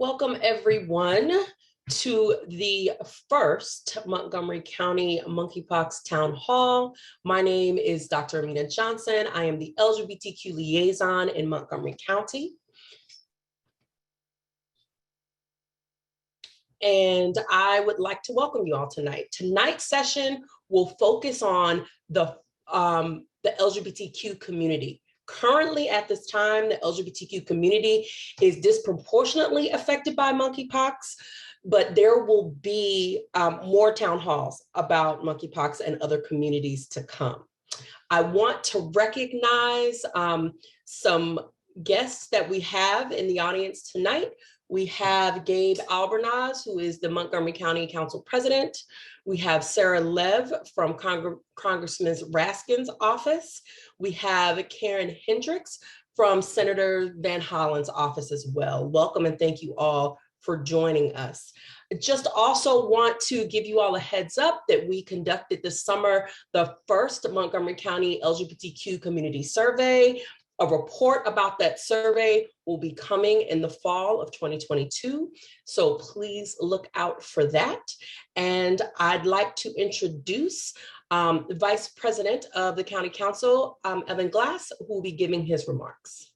Welcome everyone to the first Montgomery County Monkeypox Town Hall. My name is Dr. Amina Johnson. I am the LGBTQ liaison in Montgomery County. And I would like to welcome you all tonight. Tonight's session will focus on the LGBTQ community. Currently, at this time, the LGBTQ community is disproportionately affected by monkeypox, but there will be more town halls about monkeypox and other communities to come. I want to recognize some guests that we have in the audience tonight. We have Gabe Albernaz, who is the Montgomery County Council President. We have Sarah Lev from Congressman Raskin's office. We have Karen Hendricks from Senator Van Hollen's office as well. Welcome and thank you all for joining us. I just also want to give you all a heads up that we conducted this summer the first Montgomery County LGBTQ community survey. A report about that survey will be coming in the fall of 2022. So please look out for that. And I'd like to introduce the Vice President of the County Council, Evan Glass, who will be giving his remarks.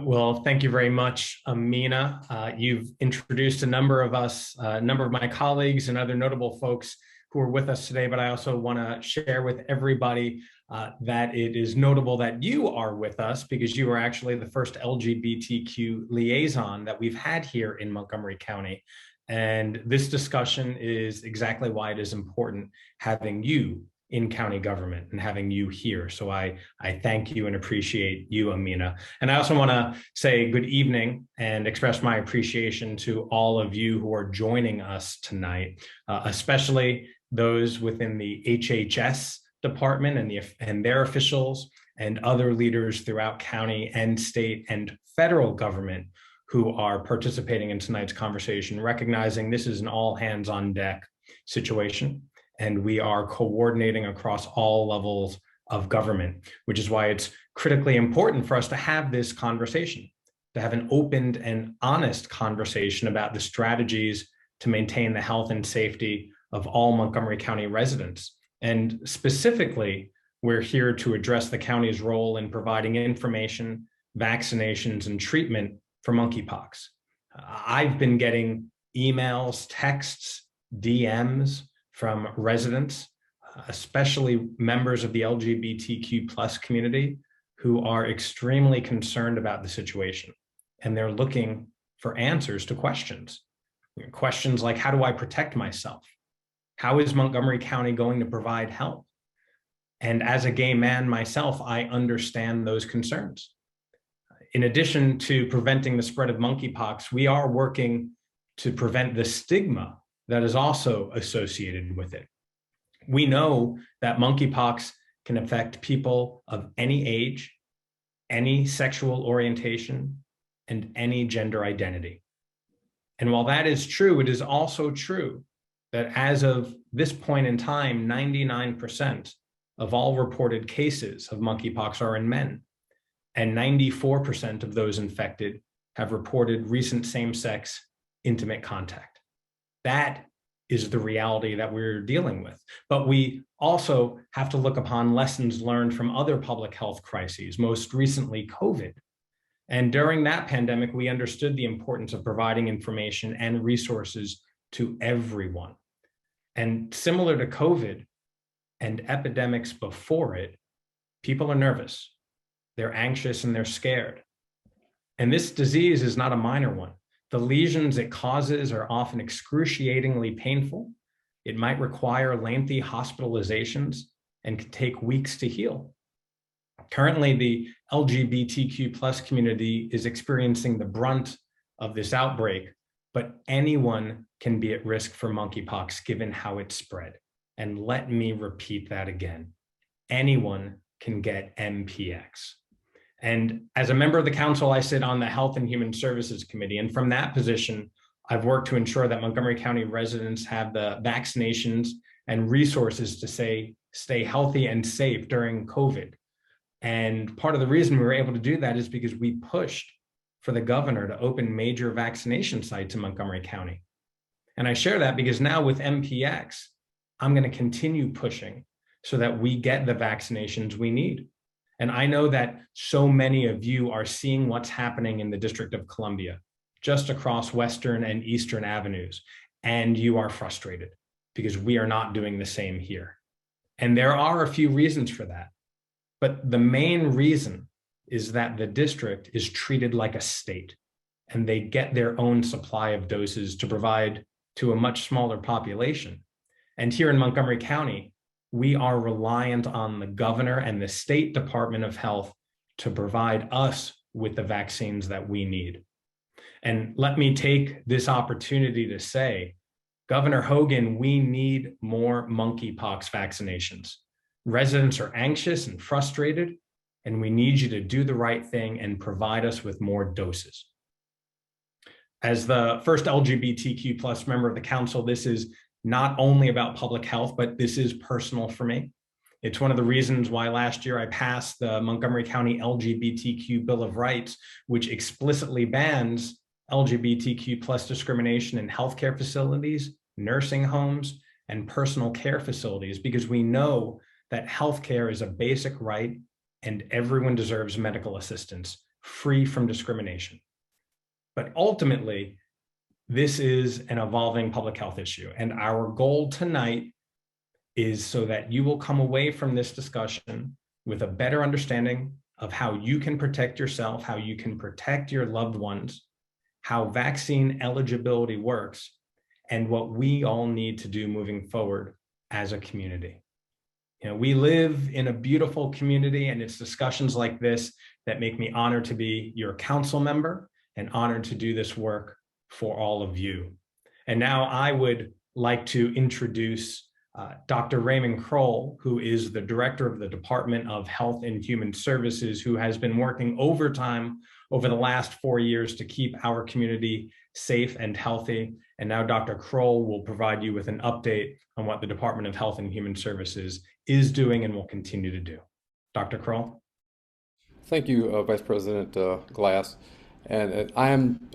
Well, thank you very much, Amina. You've introduced a number of us, a number of my colleagues and other notable folks who are with us today, but I also want to share with everybody that it is notable that you are with us because you are actually the first LGBTQ liaison that we've had here in Montgomery County. And this discussion is exactly why it is important having you in county government and having you here. So I thank you and appreciate you, Amina. And I also want to say good evening and express my appreciation to all of you who are joining us tonight, especially those within the HHS department and their officials and other leaders throughout county and state and federal government who are participating in tonight's conversation, recognizing this is an all hands on deck situation. And we are coordinating across all levels of government, which is why it's critically important for us to have this conversation, to have an open and honest conversation about the strategies to maintain the health and safety of all Montgomery County residents. And specifically, we're here to address the county's role in providing information, vaccinations, and treatment for monkeypox. I've been getting emails, texts, DMs from residents, especially members of the LGBTQ plus community, who are extremely concerned about the situation. And they're looking for answers to questions. Questions like, how do I protect myself? How is Montgomery County going to provide help? And as a gay man myself, I understand those concerns. In addition to preventing the spread of monkeypox, we are working to prevent the stigma that is also associated with it. We know that monkeypox can affect people of any age, any sexual orientation, and any gender identity. And while that is true, it is also true that as of this point in time, 99% of all reported cases of monkeypox are in men, and 94% of those infected have reported recent same-sex intimate contact. That is the reality that we're dealing with. But we also have to look upon lessons learned from other public health crises, most recently COVID. And during that pandemic, we understood the importance of providing information and resources to everyone. And similar to COVID and epidemics before it, people are nervous, they're anxious, and they're scared. And this disease is not a minor one. The lesions it causes are often excruciatingly painful. It might require lengthy hospitalizations and can take weeks to heal. Currently, the LGBTQ plus community is experiencing the brunt of this outbreak, but anyone can be at risk for monkeypox given how it's spread. And let me repeat that again. Anyone can get MPX. And as a member of the council, I sit on the Health and Human Services Committee. And from that position, I've worked to ensure that Montgomery County residents have the vaccinations and resources to stay healthy and safe during COVID. And part of the reason we were able to do that is because we pushed for the governor to open major vaccination sites in Montgomery County. And I share that because now with MPX, I'm going to continue pushing so that we get the vaccinations we need. And I know that so many of you are seeing what's happening in the District of Columbia, just across Western and Eastern avenues, and you are frustrated because we are not doing the same here. And there are a few reasons for that. But the main reason is that the district is treated like a state, and they get their own supply of doses to provide to a much smaller population. And here in Montgomery County, we are reliant on the governor and the State Department of Health to provide us with the vaccines that we need. And let me take this opportunity to say, Governor Hogan, we need more monkeypox vaccinations. Residents are anxious and frustrated, and we need you to do the right thing and provide us with more doses. As the first LGBTQ plus member of the council, this is not only about public health, but this is personal for me. It's one of the reasons why last year I passed the Montgomery County LGBTQ Bill of Rights, which explicitly bans LGBTQ plus discrimination in healthcare facilities, nursing homes, and personal care facilities, because we know that healthcare is a basic right and everyone deserves medical assistance free from discrimination. But ultimately, this is an evolving public health issue. And our goal tonight is so that you will come away from this discussion with a better understanding of how you can protect yourself, how you can protect your loved ones, how vaccine eligibility works, and what we all need to do moving forward as a community. You know, we live in a beautiful community, and it's discussions like this that make me honored to be your council member and honored to do this work for all of you. And now I would like to introduce Dr. Raymond Kroll, who is the director of the Department of Health and Human Services, who has been working overtime over the last 4 years to keep our community safe and healthy. And now Dr. Kroll will provide you with an update on what the Department of Health and Human Services is doing and will continue to do. Dr. Kroll. Thank you, Vice President Glass. And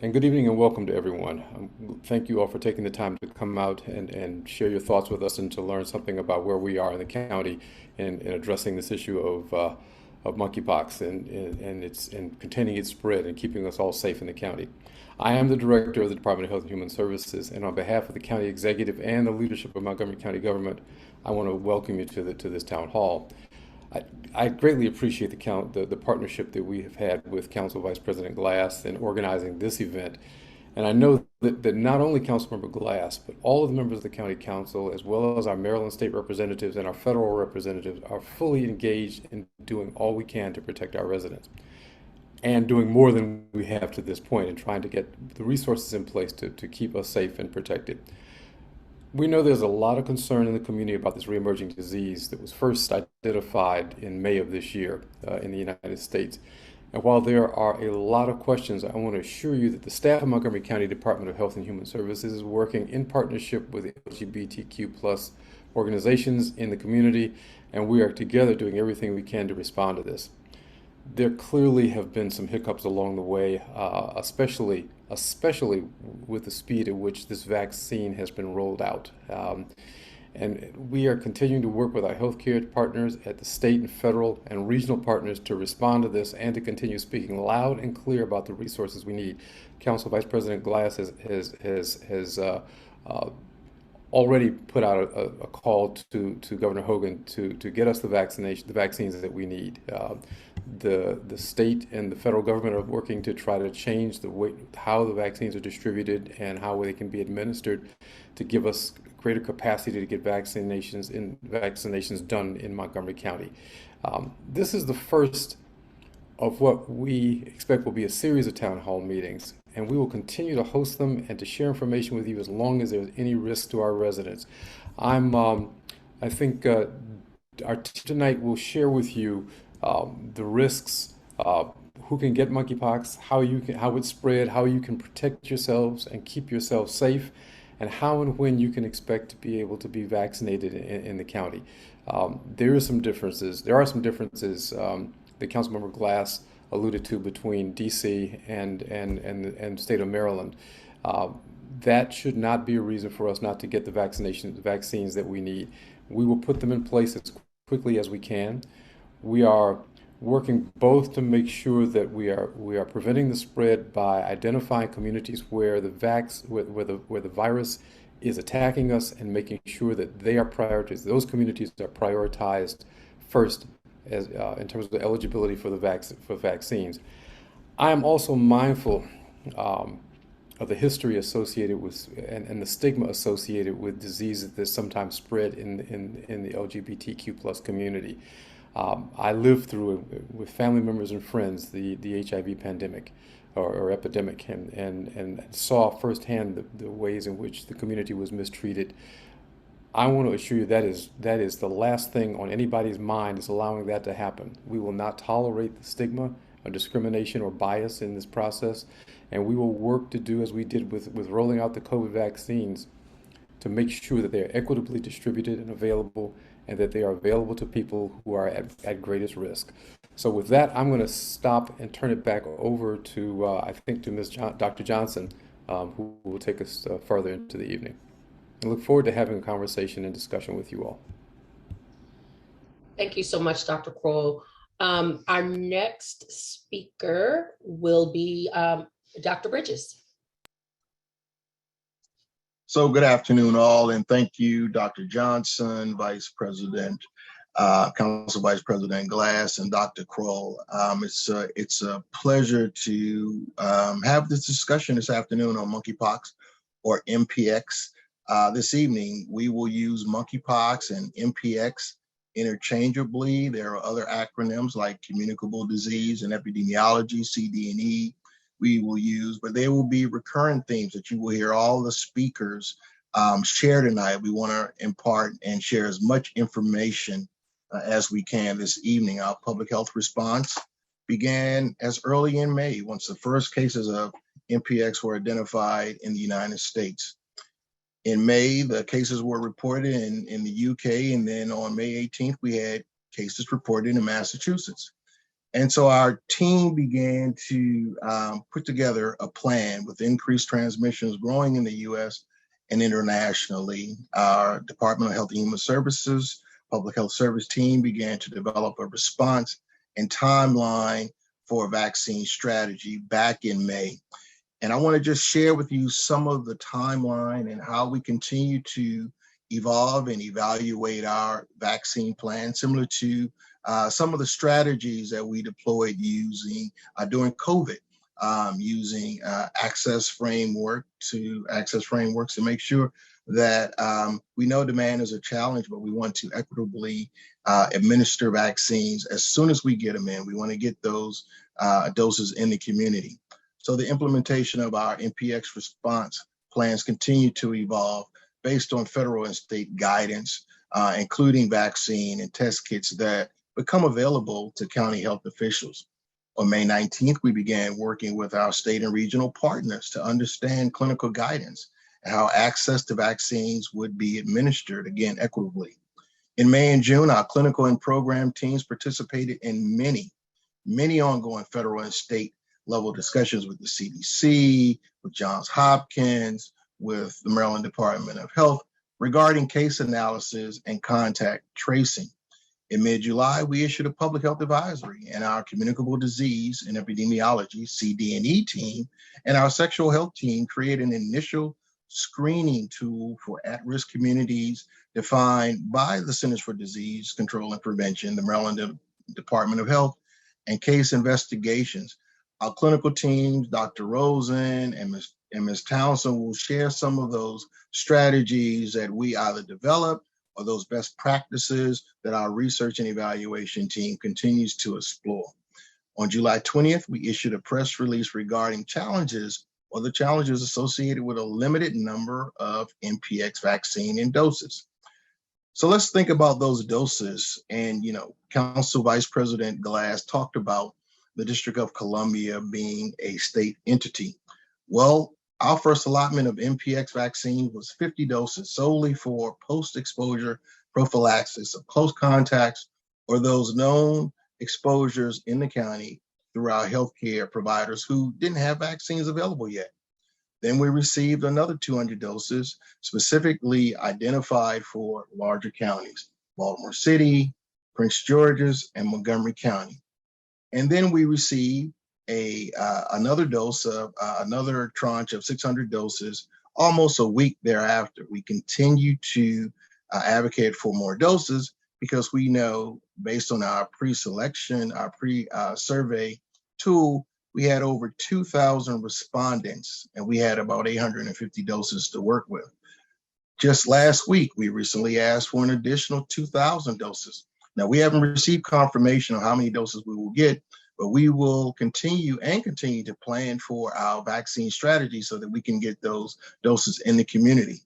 good evening and welcome to everyone. Thank you all for taking the time to come out and share your thoughts with us and to learn something about where we are in the county in addressing this issue of monkeypox and containing its spread and keeping us all safe in the county. I am the director of the Department of Health and Human Services, and on behalf of the county executive and the leadership of Montgomery County government, I want to welcome you to this town hall. I greatly appreciate the partnership that we have had with Council Vice President Glass in organizing this event. And I know that not only Councilmember Glass, but all of the members of the County Council, as well as our Maryland State representatives and our federal representatives, are fully engaged in doing all we can to protect our residents, and doing more than we have to this point in trying to get the resources in place to keep us safe and protected. We know there's a lot of concern in the community about this reemerging disease that was first identified in May of this year in the United States. And while there are a lot of questions, I want to assure you that the staff of Montgomery County Department of Health and Human Services is working in partnership with the LGBTQ plus organizations in the community, and we are together doing everything we can to respond to this. There clearly have been some hiccups along the way, especially with the speed at which this vaccine has been rolled out. And we are continuing to work with our healthcare partners at the state and federal and regional partners to respond to this and to continue speaking loud and clear about the resources we need. Council Vice President Glass has already put out a call to Governor Hogan to get us the vaccines that we need. The state and the federal government are working to try to change the way how the vaccines are distributed and how they can be administered to give us greater capacity to get vaccinations done in Montgomery County. This is the first of what we expect will be a series of town hall meetings, and we will continue to host them and to share information with you as long as there's any risk to our residents. I think our team tonight will share with you the risks, who can get monkeypox, how it's spread, how you can protect yourselves and keep yourself safe, and how and when you can expect to be able to be vaccinated in the county. There are some differences. That Councilmember Glass alluded to between DC and the state of Maryland. That should not be a reason for us not to get the vaccines that we need. We will put them in place as quickly as we can. We are working both to make sure that we are preventing the spread by identifying communities where the virus is attacking us and making sure that they are prioritized. Those communities are prioritized first as in terms of the eligibility for vaccines. I am also mindful of the history associated with and the stigma associated with diseases that sometimes spread in the LGBTQ plus community. I lived through with family members and friends the HIV pandemic or epidemic and saw firsthand the ways in which the community was mistreated. I want to assure you that is the last thing on anybody's mind is allowing that to happen. We will not tolerate the stigma or discrimination or bias in this process, and we will work to do as we did with rolling out the COVID vaccines to make sure that they are equitably distributed and available, and that they are available to people who are at greatest risk. So with that, I'm going to stop and turn it back over to, I think, to Dr. Johnson, who will take us further into the evening. I look forward to having a conversation and discussion with you all. Thank you so much, Dr. Kroll. Our next speaker will be Dr. Bridges. So good afternoon, all, and thank you, Dr. Johnson, Vice President, Council Vice President Glass, and Dr. Kroll. It's a pleasure to have this discussion this afternoon on monkeypox, or MPX. This evening, we will use monkeypox and MPX interchangeably. There are other acronyms like communicable disease and epidemiology, CD&E, we will use, but there will be recurrent themes that you will hear all the speakers share tonight. We want to impart and share as much information as we can this evening. Our public health response began as early in May, once the first cases of MPX were identified in the United States. In May, the cases were reported in the UK, and then on May 18th, we had cases reported in Massachusetts. And so our team began to put together a plan with increased transmissions growing in the US and internationally. Our Department of Health and Human Services, Public Health Service team began to develop a response and timeline for a vaccine strategy back in May. And I want to just share with you some of the timeline and how we continue to evolve and evaluate our vaccine plan, similar to some of the strategies that we deployed using during COVID, using access frameworks to make sure that we know demand is a challenge, but we want to equitably administer vaccines as soon as we get them in. We want to get those doses in the community. So the implementation of our MPX response plans continue to evolve based on federal and state guidance, including vaccine and test kits that become available to county health officials. On May 19th, we began working with our state and regional partners to understand clinical guidance and how access to vaccines would be administered, again, equitably. In May and June, our clinical and program teams participated in many ongoing federal and state level discussions with the CDC, with Johns Hopkins, with the Maryland Department of Health regarding case analysis and contact tracing. In mid-July, we issued a public health advisory, and our communicable disease and epidemiology, CD&E team, and our sexual health team created an initial screening tool for at-risk communities defined by the Centers for Disease Control and Prevention, the Maryland Department of Health, and case investigations. Our clinical teams, Dr. Rosen and Ms. Townsend, will share some of those strategies that we either developed or those best practices that our research and evaluation team continues to explore. On July 20th, we issued a press release regarding challenges or the challenges associated with a limited number of MPX vaccine and doses. So let's think about those doses. And, Council Vice President Glass talked about the District of Columbia being a state entity. Well, our first allotment of MPX vaccine was 50 doses solely for post-exposure prophylaxis of close contacts or those known exposures in the county through our healthcare providers who didn't have vaccines available yet. Then we received another 200 doses specifically identified for larger counties, Baltimore City, Prince George's, and Montgomery County. And then we received another dose of another tranche of 600 doses almost a week thereafter. We continue to advocate for more doses because we know, based on our pre-selection, our pre-survey tool, we had over 2,000 respondents and we had about 850 doses to work with. Just last week, we recently asked for an additional 2,000 doses. Now, we haven't received confirmation on how many doses we will get, but we will continue to plan for our vaccine strategy so that we can get those doses in the community.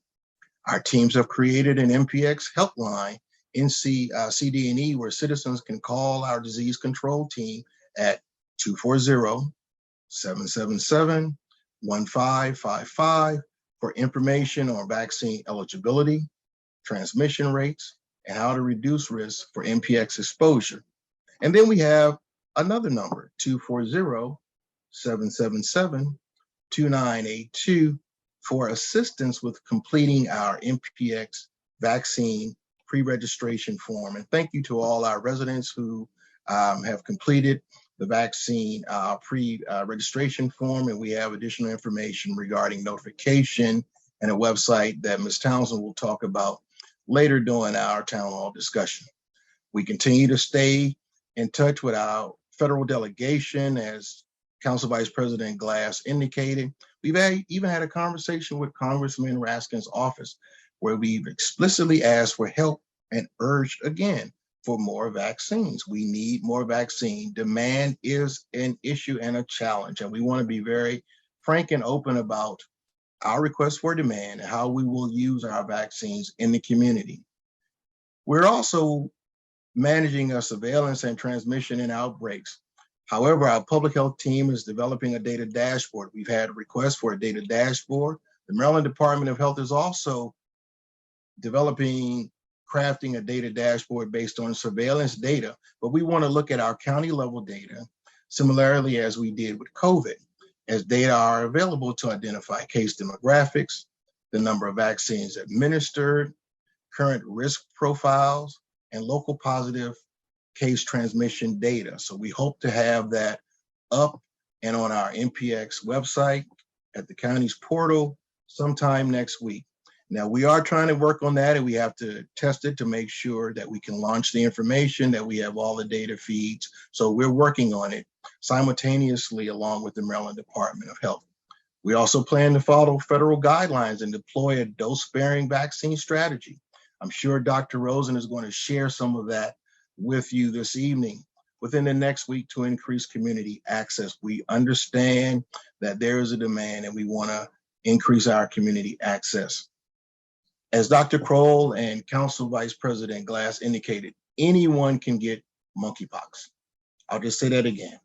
Our teams have created an MPX helpline in CD&E where citizens can call our disease control team at 240-777-1555 for information on vaccine eligibility, transmission rates, and how to reduce risk for MPX exposure. And then we have another number, 240-777-2982 for assistance with completing our MPX vaccine pre-registration form. And thank you to all our residents who have completed the vaccine pre-registration form, and we have additional information regarding notification and a website that Ms. Townsend will talk about later during our town hall discussion. We continue to stay in touch with our federal delegation, as Council Vice President Glass indicated. We've even had a conversation with Congressman Raskin's office where we've explicitly asked for help and urged again for more vaccines. We need more vaccine. Demand is an issue and a challenge, and we want to be very frank and open about our request for demand and how we will use our vaccines in the community. We're also managing a surveillance and transmission and outbreaks. However, our public health team is developing a data dashboard. We've had a request for a data dashboard. The Maryland Department of Health is also crafting a data dashboard based on surveillance data, but we want to look at our county level data, similarly as we did with COVID, as data are available to identify case demographics, the number of vaccines administered, current risk profiles, and local positive case transmission data. So we hope to have that up and on our MPX website at the county's portal sometime next week. Now, we are trying to work on that, and we have to test it to make sure that we can launch the information, that we have all the data feeds. So we're working on it simultaneously along with the Maryland Department of Health. We also plan to follow federal guidelines and deploy a dose-sparing vaccine strategy. I'm sure Dr. Rosen is going to share some of that with you this evening within the next week to increase community access. We understand that there is a demand and we want to increase our community access. As Dr. Kroll and Council Vice President Glass indicated, anyone can get monkeypox. I'll just say that again.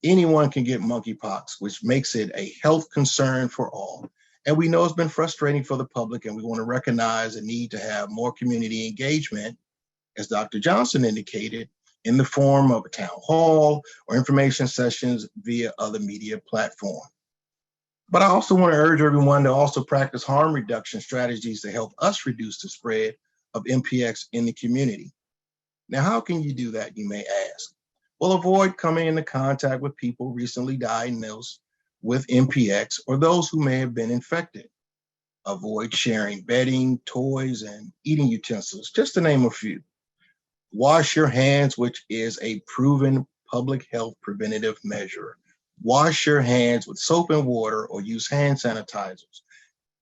Anyone can get monkeypox, which makes it a health concern for all. And we know it's been frustrating for the public, and we want to recognize the need to have more community engagement, as Dr. Johnson indicated, in the form of a town hall or information sessions via other media platforms. But I also want to urge everyone to also practice harm reduction strategies to help us reduce the spread of MPX in the community. Now, how can you do that, you may ask? Well, avoid coming into contact with people recently diagnosed with MPX or those who may have been infected. Avoid sharing bedding, toys, and eating utensils, just to name a few. Wash your hands, which is a proven public health preventative measure. Wash your hands with soap and water or use hand sanitizers,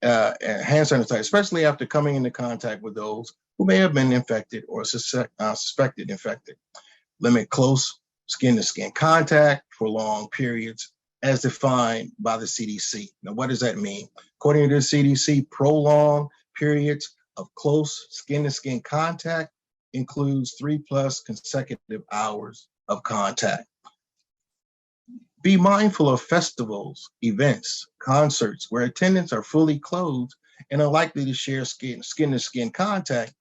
especially after coming into contact with those who may have been infected or suspected infected. Limit close skin-to-skin contact for long periods as defined by the CDC. Now, what does that mean? According to the CDC, prolonged periods of close skin-to-skin contact includes 3+ consecutive hours of contact. Be mindful of festivals, events, concerts where attendants are fully clothed and are likely to share skin-to-skin contact.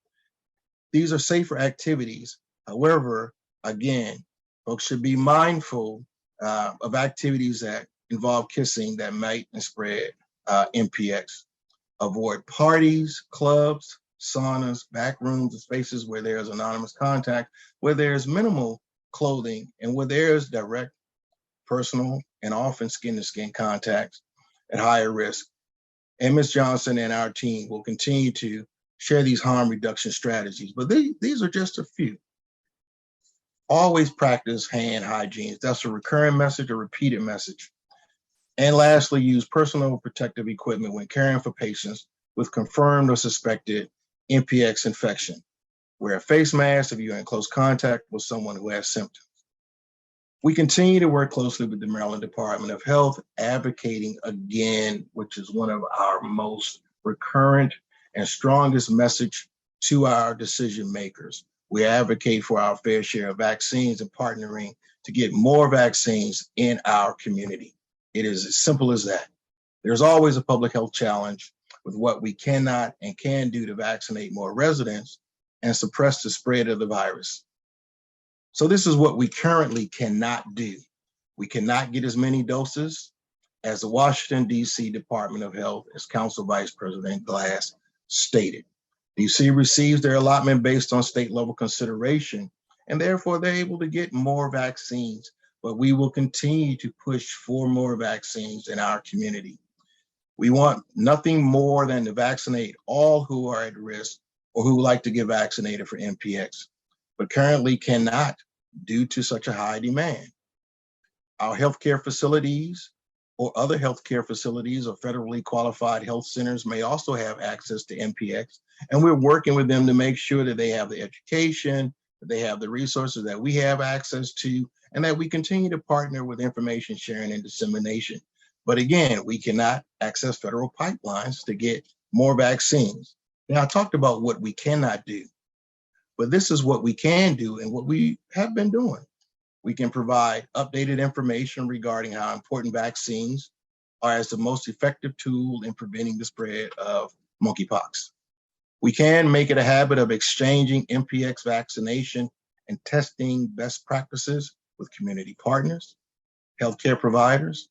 These are safer activities. However, again, folks should be mindful of activities that involve kissing that might spread MPX. Avoid parties, clubs, saunas, back rooms, and spaces where there's anonymous contact, where there's minimal clothing, and where there's direct, personal, and often skin-to-skin contact at higher risk. And Ms. Johnson and our team will continue to share these harm reduction strategies, but these are just a few. Always practice hand hygiene. That's a recurring message, a repeated message. And lastly, use personal protective equipment when caring for patients with confirmed or suspected MPX infection. Wear a face mask if you're in close contact with someone who has symptoms. We continue to work closely with the Maryland Department of Health, advocating again, which is one of our most recurrent and strongest message to our decision makers. We advocate for our fair share of vaccines and partnering to get more vaccines in our community. It is as simple as that. There's always a public health challenge with what we cannot and can do to vaccinate more residents and suppress the spread of the virus. So this is what we currently cannot do. We cannot get as many doses as the Washington, D.C. Department of Health, as Council Vice President Glass stated. D.C. receives their allotment based on state level consideration, and therefore they're able to get more vaccines. But we will continue to push for more vaccines in our community. We want nothing more than to vaccinate all who are at risk or who would like to get vaccinated for MPX, but currently cannot due to such a high demand. Our healthcare facilities or other healthcare facilities or federally qualified health centers may also have access to MPX, and we're working with them to make sure that they have the education, that they have the resources that we have access to, and that we continue to partner with information sharing and dissemination. But again, we cannot access federal pipelines to get more vaccines. Now, I talked about what we cannot do, but this is what we can do and what we have been doing. We can provide updated information regarding how important vaccines are as the most effective tool in preventing the spread of monkeypox. We can make it a habit of exchanging MPX vaccination and testing best practices with community partners, healthcare providers,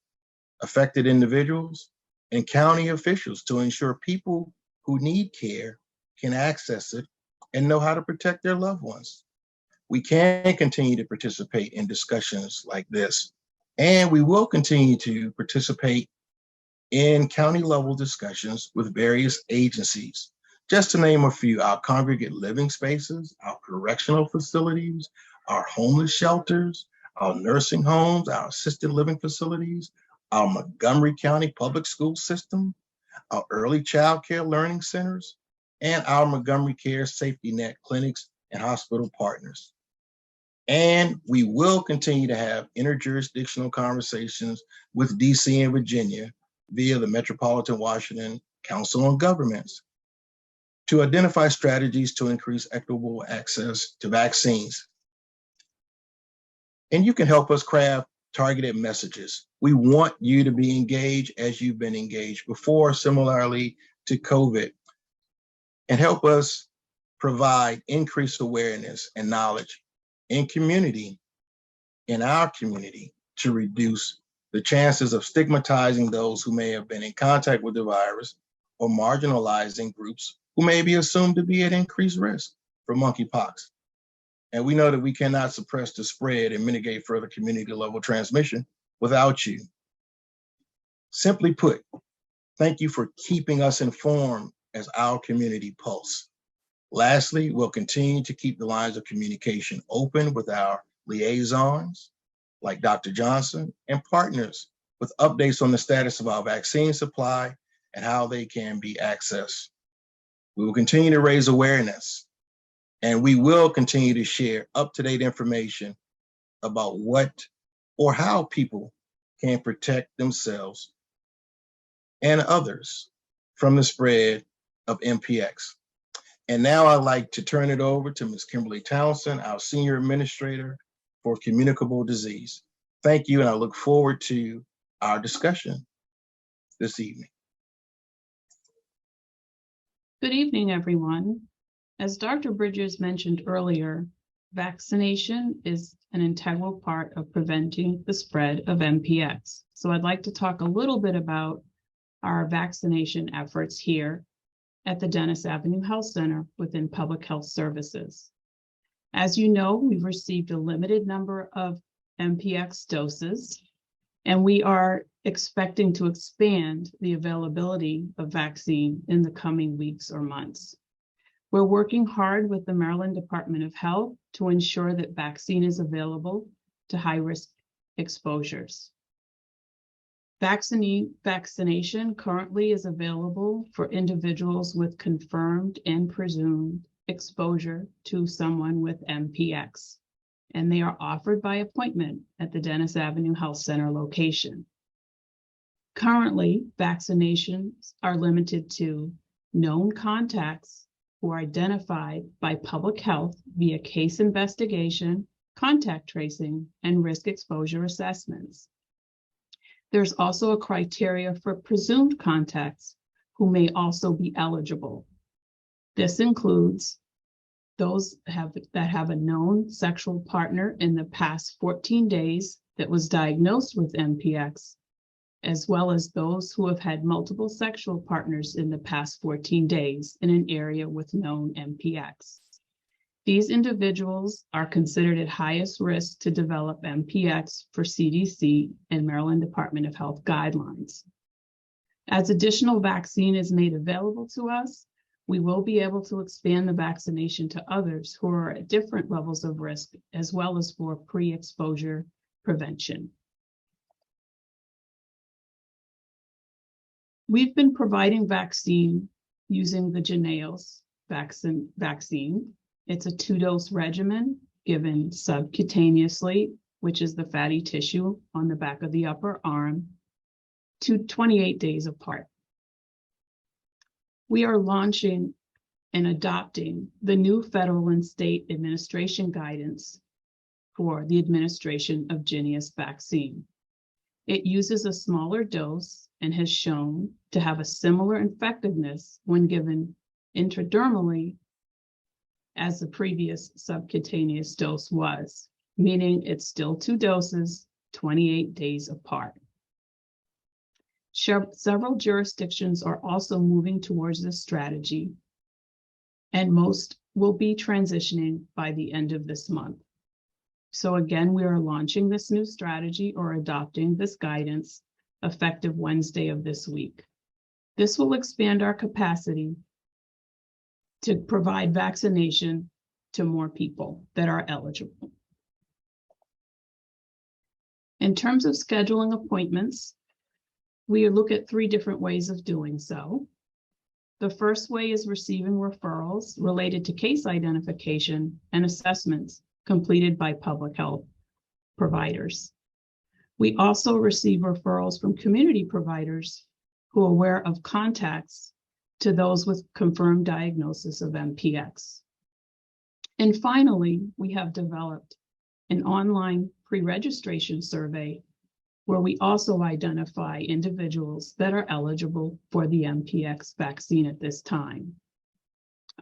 affected individuals, and county officials to ensure people who need care can access it and know how to protect their loved ones. We can continue to participate in discussions like this, and we will continue to participate in county level discussions with various agencies. Just to name a few, our congregate living spaces, our correctional facilities, our homeless shelters, our nursing homes, our assisted living facilities, our Montgomery County public school system, our early child care learning centers, and our Montgomery Care Safety Net clinics and hospital partners. And we will continue to have interjurisdictional conversations with DC and Virginia via the Metropolitan Washington Council on Governments to identify strategies to increase equitable access to vaccines. And you can help us craft targeted messages. We want you to be engaged as you've been engaged before, similarly to COVID, and help us provide increased awareness and knowledge in community, in our community, to reduce the chances of stigmatizing those who may have been in contact with the virus or marginalizing groups who may be assumed to be at increased risk for monkeypox. And we know that we cannot suppress the spread and mitigate further community level transmission without you. Simply put, thank you for keeping us informed as our community pulse. Lastly, we'll continue to keep the lines of communication open with our liaisons, like Dr. Johnson, and partners with updates on the status of our vaccine supply and how they can be accessed. We will continue to raise awareness, and we will continue to share up-to-date information about what or how people can protect themselves and others from the spread of MPX. And now I'd like to turn it over to Ms. Kimberly Townsend, our Senior Administrator for Communicable Disease. Thank you, and I look forward to our discussion this evening. Good evening, everyone. As Dr. Bridges mentioned earlier, vaccination is an integral part of preventing the spread of MPX. So I'd like to talk a little bit about our vaccination efforts here at the Dennis Avenue Health Center within Public Health Services. As you know, we've received a limited number of MPX doses, and we are expecting to expand the availability of vaccine in the coming weeks or months. We're working hard with the Maryland Department of Health to ensure that vaccine is available to high-risk exposures. Vaccination currently is available for individuals with confirmed and presumed exposure to someone with MPX, and they are offered by appointment at the Dennis Avenue Health Center location. Currently, vaccinations are limited to known contacts who are identified by public health via case investigation, contact tracing, and risk exposure assessments. There's also a criteria for presumed contacts who may also be eligible. This includes those that have a known sexual partner in the past 14 days that was diagnosed with MPX, as well as those who have had multiple sexual partners in the past 14 days in an area with known MPX. These individuals are considered at highest risk to develop MPX for CDC and Maryland Department of Health guidelines. As additional vaccine is made available to us, we will be able to expand the vaccination to others who are at different levels of risk, as well as for pre-exposure prevention. We've been providing vaccine using the Jynneos vaccine. It's a 2-dose regimen given subcutaneously, which is the fatty tissue on the back of the upper arm, to 28 days apart. We are launching and adopting the new federal and state administration guidance for the administration of Jynneos vaccine. It uses a smaller dose and has shown to have a similar effectiveness when given intradermally as the previous subcutaneous dose was, meaning it's still 2 doses, 28 days apart. Several jurisdictions are also moving towards this strategy, and most will be transitioning by the end of this month. So again, we are launching this new strategy or adopting this guidance effective Wednesday of this week. This will expand our capacity to provide vaccination to more people that are eligible. In terms of scheduling appointments, we look at 3 different ways of doing so. The first way is receiving referrals related to case identification and assessments completed by public health providers. We also receive referrals from community providers who are aware of contacts to those with confirmed diagnosis of MPX. And finally, we have developed an online pre-registration survey where we also identify individuals that are eligible for the MPX vaccine at this time.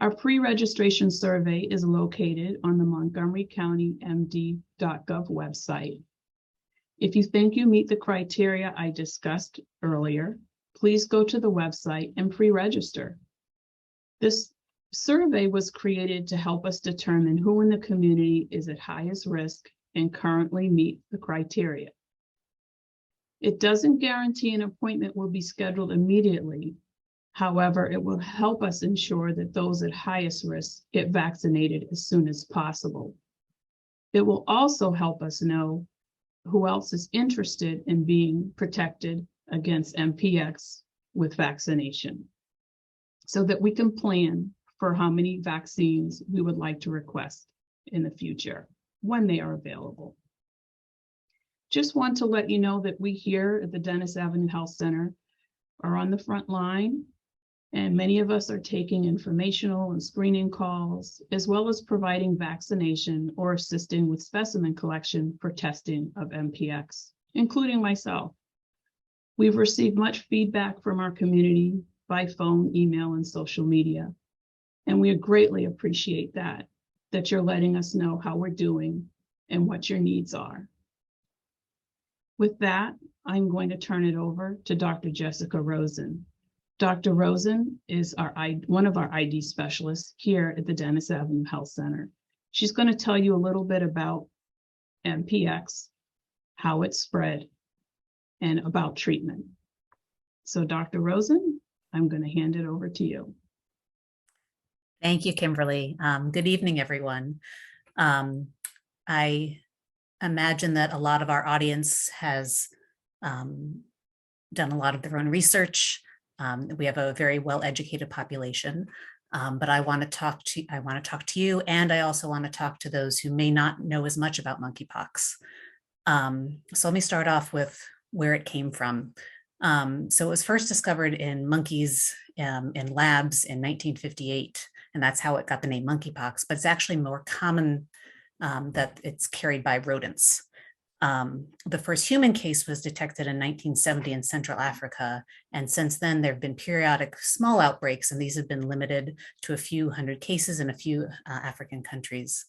Our pre-registration survey is located on the Montgomery County MD.gov website. If you think you meet the criteria I discussed earlier, please go to the website and pre-register. This survey was created to help us determine who in the community is at highest risk and currently meet the criteria. It doesn't guarantee an appointment will be scheduled immediately. However, it will help us ensure that those at highest risk get vaccinated as soon as possible. It will also help us know who else is interested in being protected against MPX with vaccination, so that we can plan for how many vaccines we would like to request in the future when they are available. Just want to let you know that we here at the Dennis Avenue Health Center are on the front line, and many of us are taking informational and screening calls, as well as providing vaccination or assisting with specimen collection for testing of MPX, including myself. We've received much feedback from our community by phone, email, and social media, and we greatly appreciate that you're letting us know how we're doing and what your needs are. With that, I'm going to turn it over to Dr. Jessica Rosen. Dr. Rosen is one of our ID specialists here at the Dennis Avenue Health Center. She's going to tell you a little bit about MPX, how it's spread, and about treatment. So Dr. Rosen, I'm going to hand it over to you. Thank you, Kimberly. Good evening, everyone. I imagine that a lot of our audience has done a lot of their own research. We have a very well-educated population, but I want to talk to you, and I also want to talk to those who may not know as much about monkeypox. So let me start off with where it came from. So it was first discovered in monkeys in labs in 1958, and that's how it got the name monkeypox, but it's actually more common that it's carried by rodents. The first human case was detected in 1970 in Central Africa, and since then there have been periodic small outbreaks, and these have been limited to a few hundred cases in a few African countries.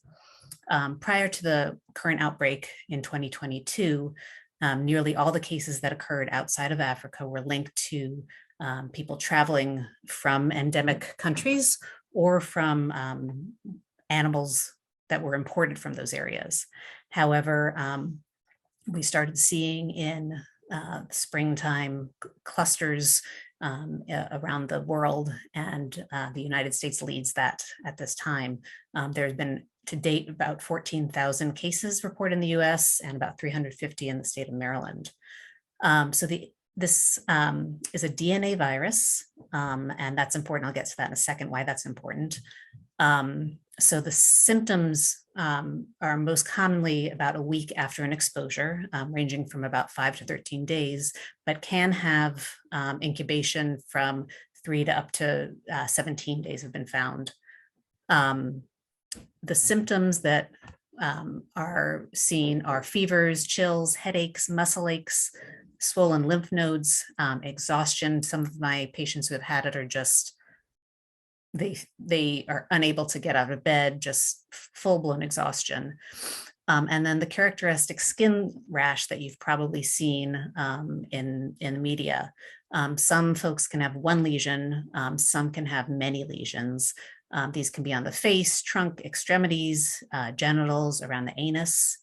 Prior to the current outbreak in 2022, nearly all the cases that occurred outside of Africa were linked to people traveling from endemic countries or from animals that were imported from those areas. However, we started seeing in springtime clusters around the world, and the United States leads that at this time. There's been to date about 14,000 cases reported in the US and about 350 in the state of Maryland. This is a DNA virus, and that's important. I'll get to that in a second, why that's important. So the symptoms are most commonly about a week after an exposure, ranging from about 5 to 13 days, but can have incubation from 3 to up to 17 days have been found. The symptoms that are seen are fevers, chills, headaches, muscle aches, swollen lymph nodes, exhaustion. Some of my patients who have had it are just they are unable to get out of bed, just full-blown exhaustion. And then the characteristic skin rash that you've probably seen in the media. Some folks can have one lesion, some can have many lesions. These can be on the face, trunk, extremities, genitals, around the anus.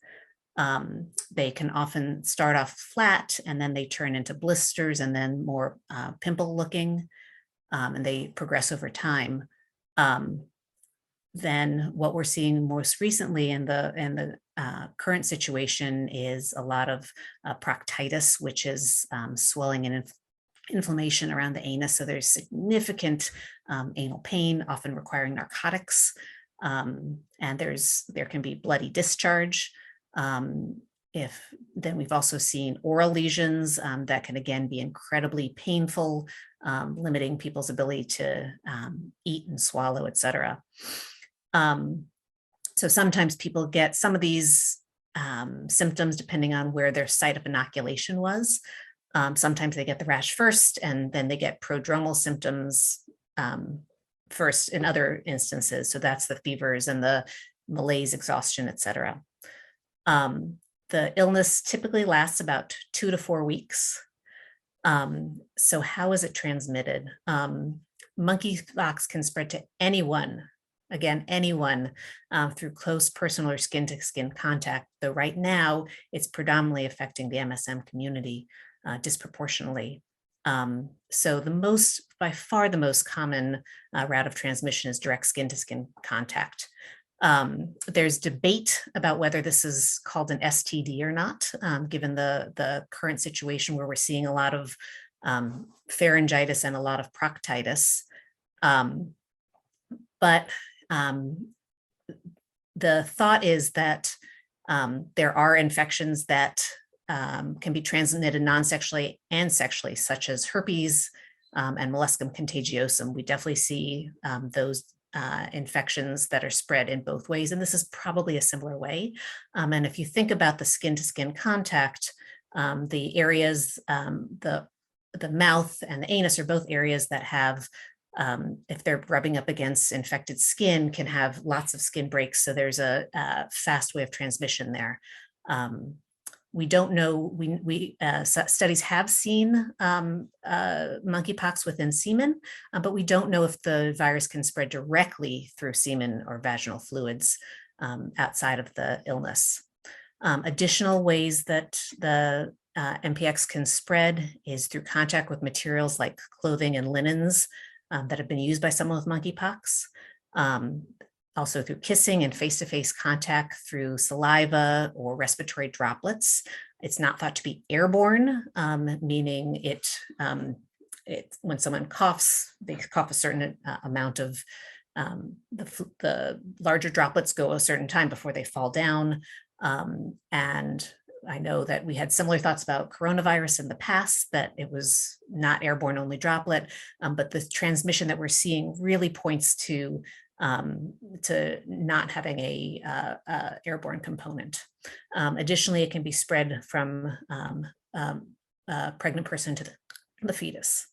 They can often start off flat and then they turn into blisters and then more pimple looking. And they progress over time. Then what we're seeing most recently in the current situation is a lot of proctitis, which is swelling and inflammation around the anus. So there's significant anal pain, often requiring narcotics, and there can be bloody discharge. Then we've also seen oral lesions that can again be incredibly painful, limiting people's ability to eat and swallow, etc. So sometimes people get some of these symptoms depending on where their site of inoculation was. Sometimes they get the rash first and then they get prodromal symptoms first in other instances. So that's the fevers and the malaise, exhaustion, etc. The illness typically lasts about 2 to 4 weeks. So how is it transmitted? Monkeypox can spread to anyone, again, anyone, through close personal or skin-to-skin contact, though right now it's predominantly affecting the MSM community disproportionately. So by far the most common route of transmission is direct skin-to-skin contact. There's debate about whether this is called an STD or not, given the current situation where we're seeing a lot of pharyngitis and a lot of proctitis. But the thought is that there are infections that can be transmitted non-sexually and sexually, such as herpes and molluscum contagiosum. We definitely see those infections that are spread in both ways, and this is probably a similar way. And if you think about the skin-to-skin contact, the areas, the mouth and the anus are both areas that have if they're rubbing up against infected skin, can have lots of skin breaks. So there's a fast way of transmission there. We don't know, studies have seen monkeypox within semen, but we don't know if the virus can spread directly through semen or vaginal fluids outside of the illness. Additional ways that the MPX can spread is through contact with materials like clothing and linens that have been used by someone with monkeypox. Also through kissing and face-to-face contact through saliva or respiratory droplets. It's not thought to be airborne, meaning it when someone coughs, they cough a certain amount of the larger droplets go a certain time before they fall down. And I know that we had similar thoughts about coronavirus in the past, that it was not airborne, only droplet, but the transmission that we're seeing really points to not having a airborne component. Additionally, it can be spread from a pregnant person to the fetus.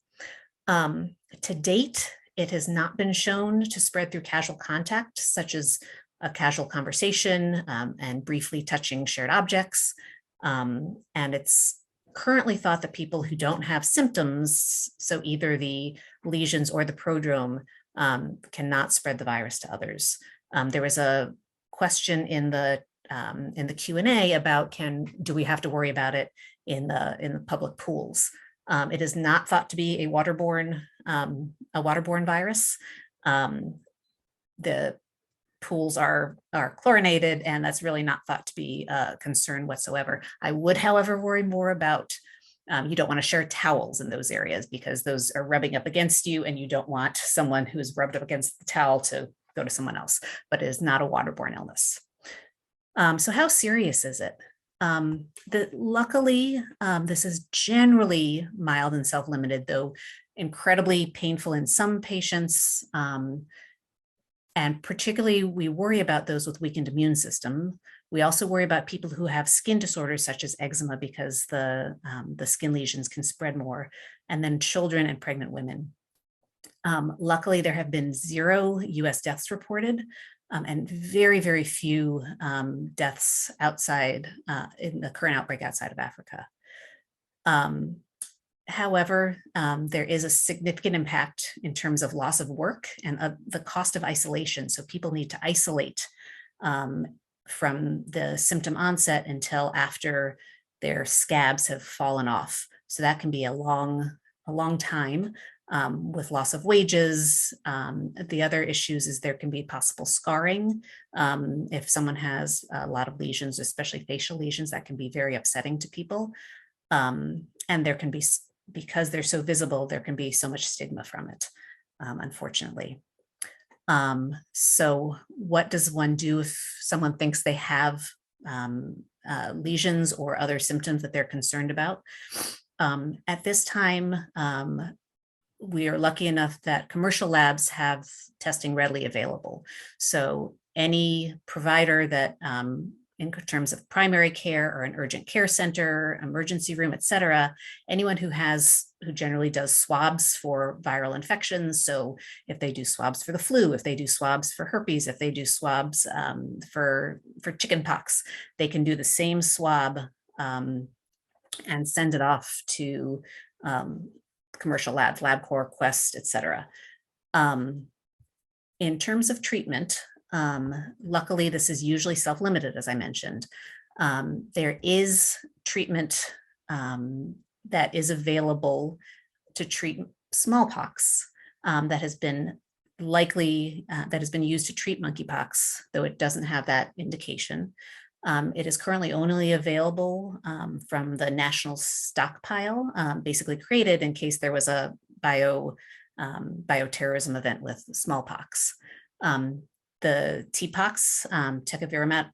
To date, it has not been shown to spread through casual contact, such as a casual conversation and briefly touching shared objects. And it's currently thought that people who don't have symptoms, so either the lesions or the prodrome, cannot spread the virus to others. There was a question in the Q&A about do we have to worry about it in the public pools? It is not thought to be a waterborne virus. The pools are chlorinated, and that's really not thought to be a concern whatsoever. I would, however, worry more about you don't want to share towels in those areas, because those are rubbing up against you, and you don't want someone who's rubbed up against the towel to go to someone else, but it is not a waterborne illness. So how serious is it? Luckily, this is generally mild and self-limited, though incredibly painful in some patients. And particularly, we worry about those with weakened immune system. We also worry about people who have skin disorders such as eczema, because the skin lesions can spread more, and then children and pregnant women. Luckily, there have been 0 US deaths reported, and very, very few deaths outside in the current outbreak outside of Africa. However, there is a significant impact in terms of loss of work and the cost of isolation. So people need to isolate from the symptom onset until after their scabs have fallen off. So that can be a long time with loss of wages. The other issues is there can be possible scarring. If someone has a lot of lesions, especially facial lesions, that can be very upsetting to people. And there can be, because they're so visible, there can be so much stigma from it, unfortunately. So what does one do if someone thinks they have lesions or other symptoms that they're concerned about? At this time, we are lucky enough that commercial labs have testing readily available. So any provider that in terms of primary care or an urgent care center, emergency room, et cetera, anyone who generally does swabs for viral infections. So if they do swabs for the flu, if they do swabs for herpes, if they do swabs for chickenpox, they can do the same swab and send it off to commercial labs, LabCorp, Quest, et cetera. In terms of treatment, luckily, this is usually self-limited, as I mentioned. There is treatment that is available to treat smallpox that has been used to treat monkeypox, though it doesn't have that indication. It is currently only available from the national stockpile, basically created in case there was a bioterrorism event with smallpox. The TPOXX, tecovirimat,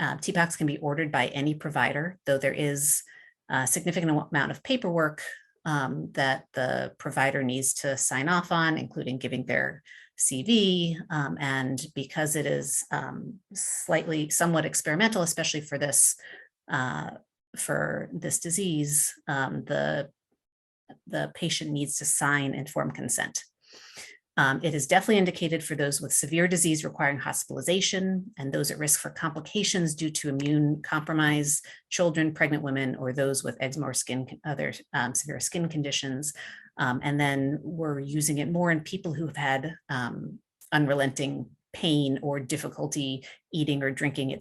TPOXX can be ordered by any provider, though there is a significant amount of paperwork that the provider needs to sign off on, including giving their CV. And because it is somewhat experimental, especially for this disease, the patient needs to sign informed consent. It is definitely indicated for those with severe disease requiring hospitalization and those at risk for complications due to immune compromise, children, pregnant women, or those with eczema or other severe skin conditions. And then we're using it more in people who have had unrelenting pain or difficulty eating or drinking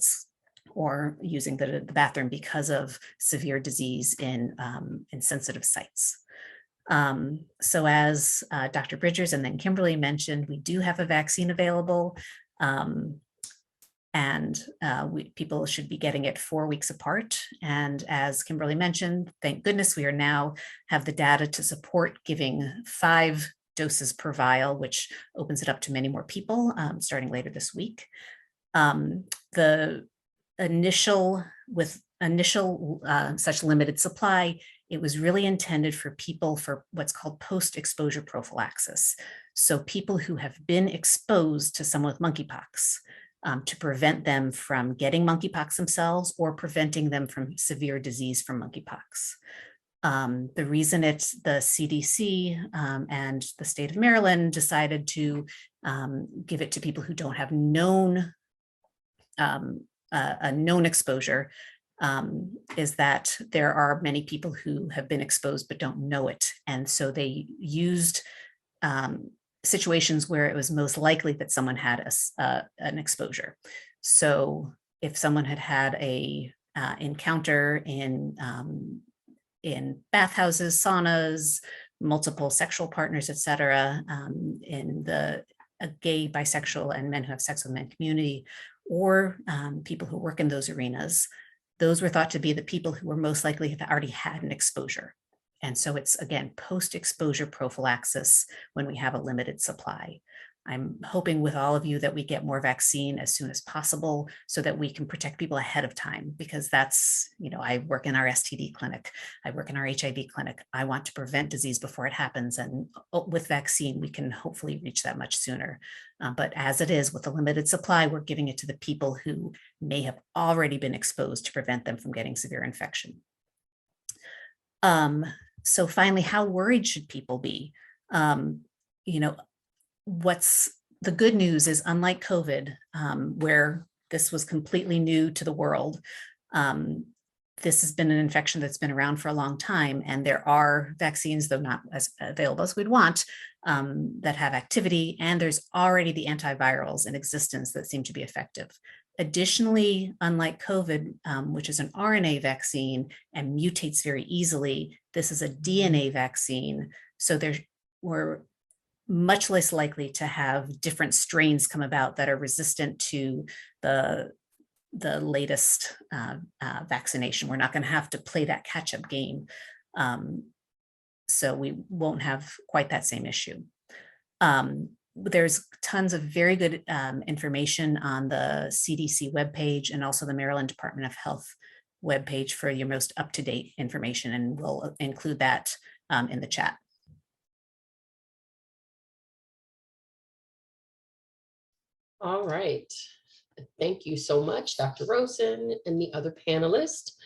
or using the bathroom because of severe disease in sensitive sites. So as Dr. Bridgers and then Kimberly mentioned, we do have a vaccine available, and people should be getting it 4 weeks apart. And as Kimberly mentioned, thank goodness we are now have the data to support giving 5 doses per vial, which opens it up to many more people starting later this week. The initial such limited supply, it was really intended for people for what's called post-exposure prophylaxis. So people who have been exposed to someone with monkeypox to prevent them from getting monkeypox themselves or preventing them from severe disease from monkeypox. The reason it's the CDC and the state of Maryland decided to give it to people who don't have a known exposure is that there are many people who have been exposed but don't know it. And so they used situations where it was most likely that someone had an exposure. So if someone had a encounter in bathhouses, saunas, multiple sexual partners, etc., in the gay, bisexual, and men who have sex with men community, or people who work in those arenas, those were thought to be the people who were most likely have already had an exposure. And so it's, again, post-exposure prophylaxis when we have a limited supply. I'm hoping with all of you that we get more vaccine as soon as possible so that we can protect people ahead of time, because that's, I work in our STD clinic, I work in our HIV clinic. I want to prevent disease before it happens. And with vaccine, we can hopefully reach that much sooner. But as it is with a limited supply, we're giving it to the people who may have already been exposed to prevent them from getting severe infection. So finally, how worried should people be? What's the good news is, unlike COVID, where this was completely new to the world, this has been an infection that's been around for a long time, and there are vaccines, though not as available as we'd want, that have activity, and there's already the antivirals in existence that seem to be effective. Additionally, unlike COVID, which is an RNA vaccine and mutates very easily, this is a DNA vaccine, so we're much less likely to have different strains come about that are resistant to the latest vaccination. We're not going to have to play that catch-up game. So we won't have quite that same issue. There's tons of very good information on the CDC webpage and also the Maryland Department of Health webpage for your most up-to-date information, and we'll include that in the chat. All right. Thank you so much, Dr. Rosen and the other panelists.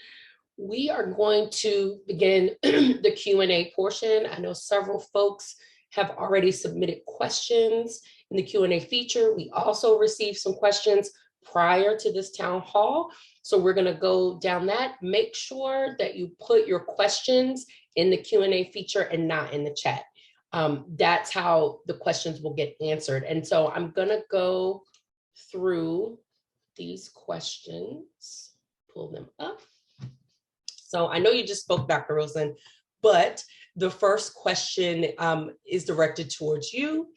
We are going to begin the Q&A portion. I know several folks have already submitted questions in the Q&A feature. We also received some questions prior to this town hall. So we're going to go down that. Make sure that you put your questions in the Q&A feature and not in the chat. That's how the questions will get answered. And so I'm going to go through these questions, pull them up. So I know you just spoke, Dr. Rosen, but the first question is directed towards you.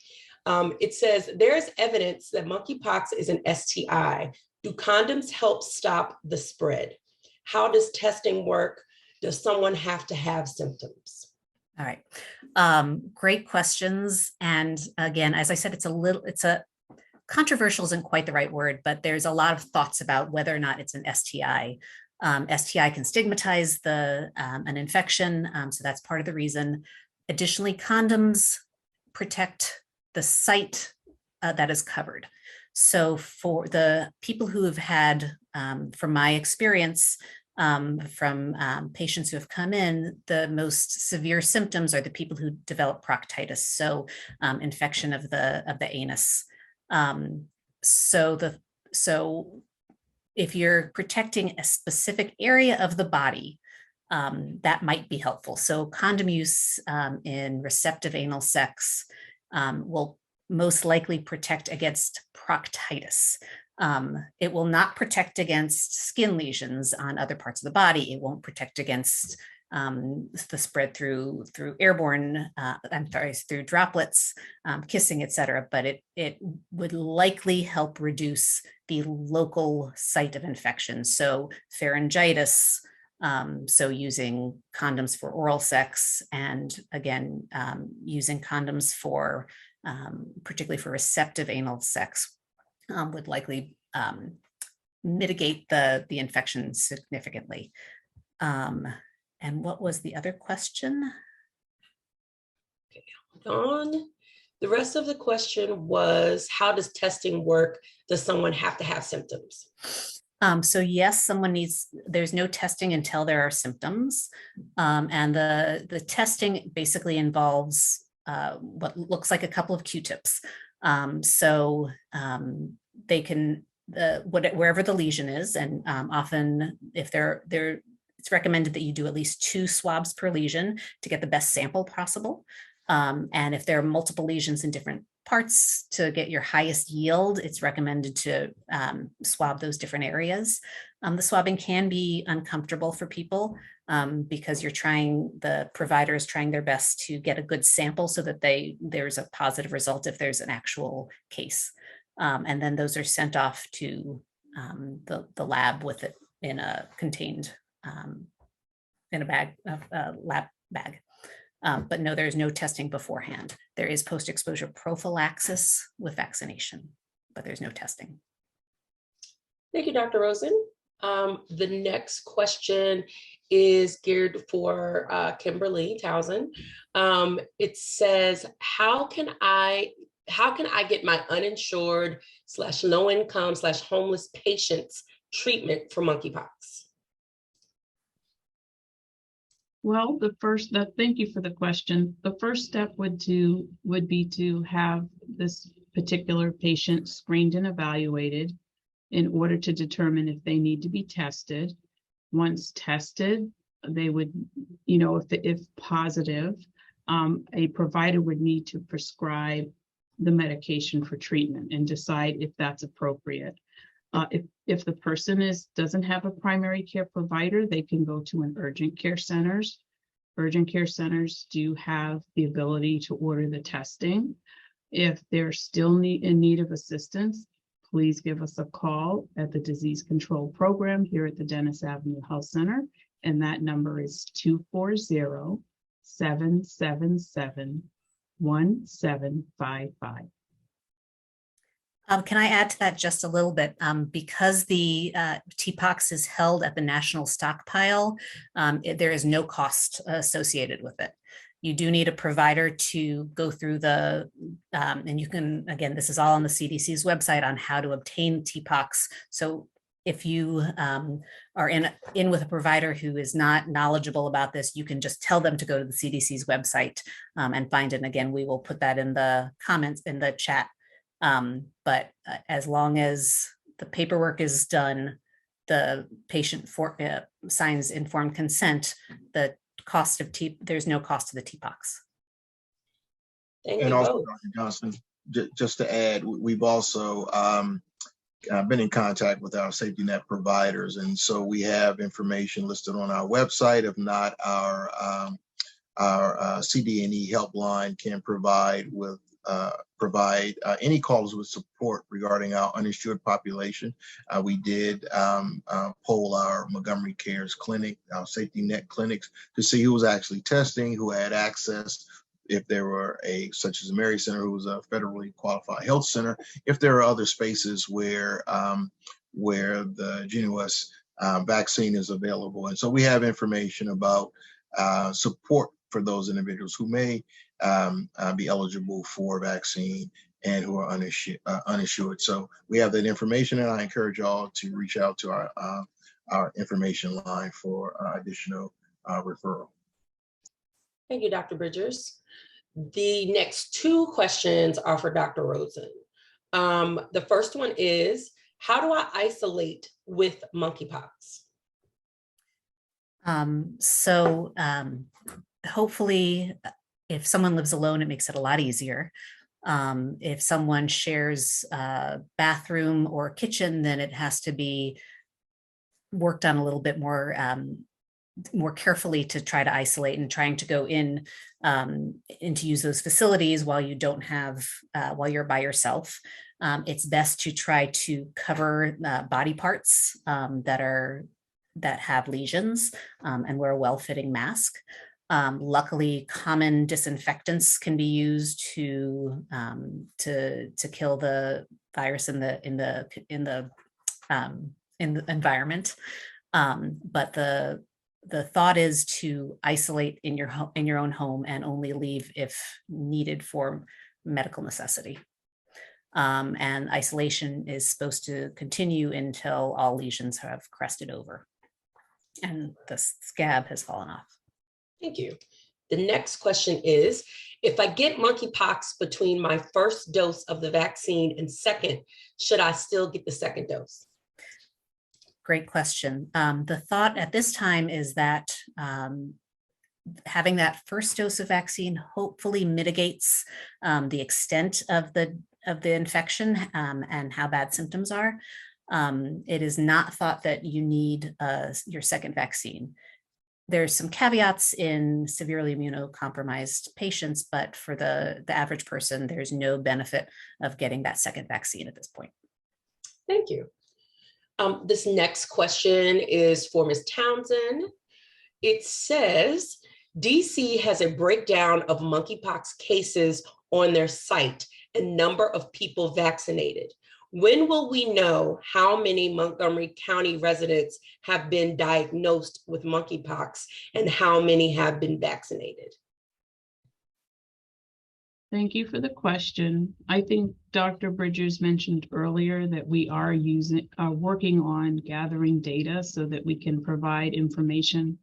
It says, there is evidence that monkeypox is an STI. Do condoms help stop the spread? How does testing work? Does someone have to have symptoms? All right, great questions. And again, as I said, it's a controversial isn't quite the right word, but there's a lot of thoughts about whether or not it's an STI. STI can stigmatize an infection, so that's part of the reason. Additionally, condoms protect the site that is covered. So for the people who have had, from my experience, from patients who have come in, the most severe symptoms are the people who develop proctitis, so infection of the anus. So if you're protecting a specific area of the body, that might be helpful. So condom use in receptive anal sex will most likely protect against proctitis. It will not protect against skin lesions on other parts of the body. It won't protect against the spread through airborne, through droplets, kissing, etc. But it would likely help reduce the local site of infection. So pharyngitis, so using condoms for oral sex, and again, using condoms for, particularly for receptive anal sex, would likely mitigate the infection significantly. And what was the other question? Okay, hold on. The rest of the question was, how does testing work? Does someone have to have symptoms? So yes, there's no testing until there are symptoms. And the testing basically involves what looks like a couple of Q-tips. They can, wherever the lesion is, and often if it's recommended that you do at least 2 swabs per lesion to get the best sample possible. And if there are multiple lesions in different parts to get your highest yield, it's recommended to swab those different areas. The swabbing can be uncomfortable for people because the provider is trying their best to get a good sample so that there's a positive result if there's an actual case. And then those are sent off to the lab with it in a contained, in a bag, a lab bag. But no, there's no testing beforehand. There is post-exposure prophylaxis with vaccination, but there's no testing. Thank you, Dr. Rosen. The next question is geared for Kimberly Townsend. It says, how can I get my uninsured / low income / homeless patients treatment for monkeypox? Well, thank you for the question. The first step would be to have this particular patient screened and evaluated in order to determine if they need to be tested. Once tested, they would, if positive, a provider would need to prescribe the medication for treatment and decide if that's appropriate. If the person doesn't have a primary care provider, they can go to an urgent care centers. Urgent care centers do have the ability to order the testing. If they're still in need of assistance, please give us a call at the Disease Control Program here at the Dennis Avenue Health Center, and that number is 240-777-1755. Can I add to that just a little bit? Because the TPOXX is held at the national stockpile, there is no cost associated with it. You do need a provider to go through and you can, again, this is all on the CDC's website on how to obtain TPOXX. So if you are in with a provider who is not knowledgeable about this, you can just tell them to go to the CDC's website and find it. And again, we will put that in the comments in the chat. But as long as the paperwork is done, the patient signs informed consent, the cost of there's no cost to the TPOXX. Thank and you also, both. Dr. Johnson, just to add, we've also been in contact with our safety net providers, and so we have information listed on our website. If not, our CD&E helpline can provide any calls with support regarding our uninsured population. We did poll our Montgomery Cares clinic, our safety net clinics, to see who was actually testing, who had access, if there were such as a Mary Center, who was a federally qualified health center, if there are other spaces where the Genuous vaccine is available. And so we have information about support for those individuals who may be eligible for vaccine and who are uninsured. So we have that information, and I encourage y'all to reach out to our information line for additional referral. Thank you, Dr. Bridgers. The next two questions are for Dr. Rosen. The first one is, how do I isolate with monkeypox? Hopefully, if someone lives alone, it makes it a lot easier. If someone shares a bathroom or kitchen, then it has to be worked on a little bit more carefully to try to isolate, and trying to go in and to use those facilities while you don't have, while you're by yourself. It's best to try to cover body parts that have lesions and wear a well-fitting mask. Luckily, common disinfectants can be used to kill the virus in the environment. But the thought is to isolate in your own home and only leave if needed for medical necessity. And isolation is supposed to continue until all lesions have crested over and the scab has fallen off. Thank you. The next question is, if I get monkeypox between my first dose of the vaccine and second, should I still get the second dose? Great question. The thought at this time is that having that first dose of vaccine hopefully mitigates the extent of the infection and how bad symptoms are. It is not thought that you need your second vaccine. There's some caveats in severely immunocompromised patients, but for the average person, there's no benefit of getting that second vaccine at this point. Thank you. This next question is for Ms. Townsend. It says, DC has a breakdown of monkeypox cases on their site and number of people vaccinated. When will we know how many Montgomery County residents have been diagnosed with monkeypox and how many have been vaccinated? Thank you for the question. I think Dr. Bridgers mentioned earlier that we are working on gathering data so that we can provide information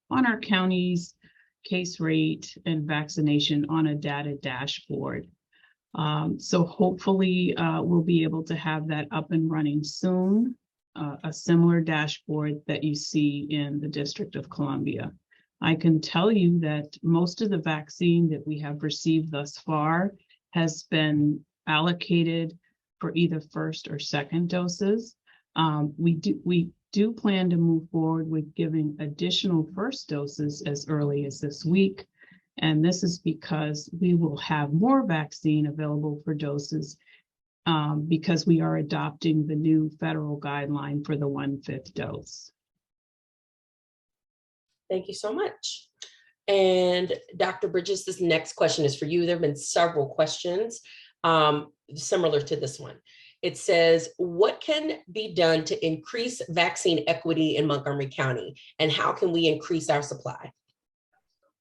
on our county's case rate and vaccination on a data dashboard. So hopefully we'll be able to have that up and running soon, a similar dashboard that you see in the District of Columbia. I can tell you that most of the vaccine that we have received thus far has been allocated for either first or second doses. We do plan to move forward with giving additional first doses as early as this week. And this is because we will have more vaccine available for doses because we are adopting the new federal guideline for the 1/5 dose. Thank you so much. And Dr. Bridges, this next question is for you. There have been several questions similar to this one. It says, what can be done to increase vaccine equity in Montgomery County, and how can we increase our supply?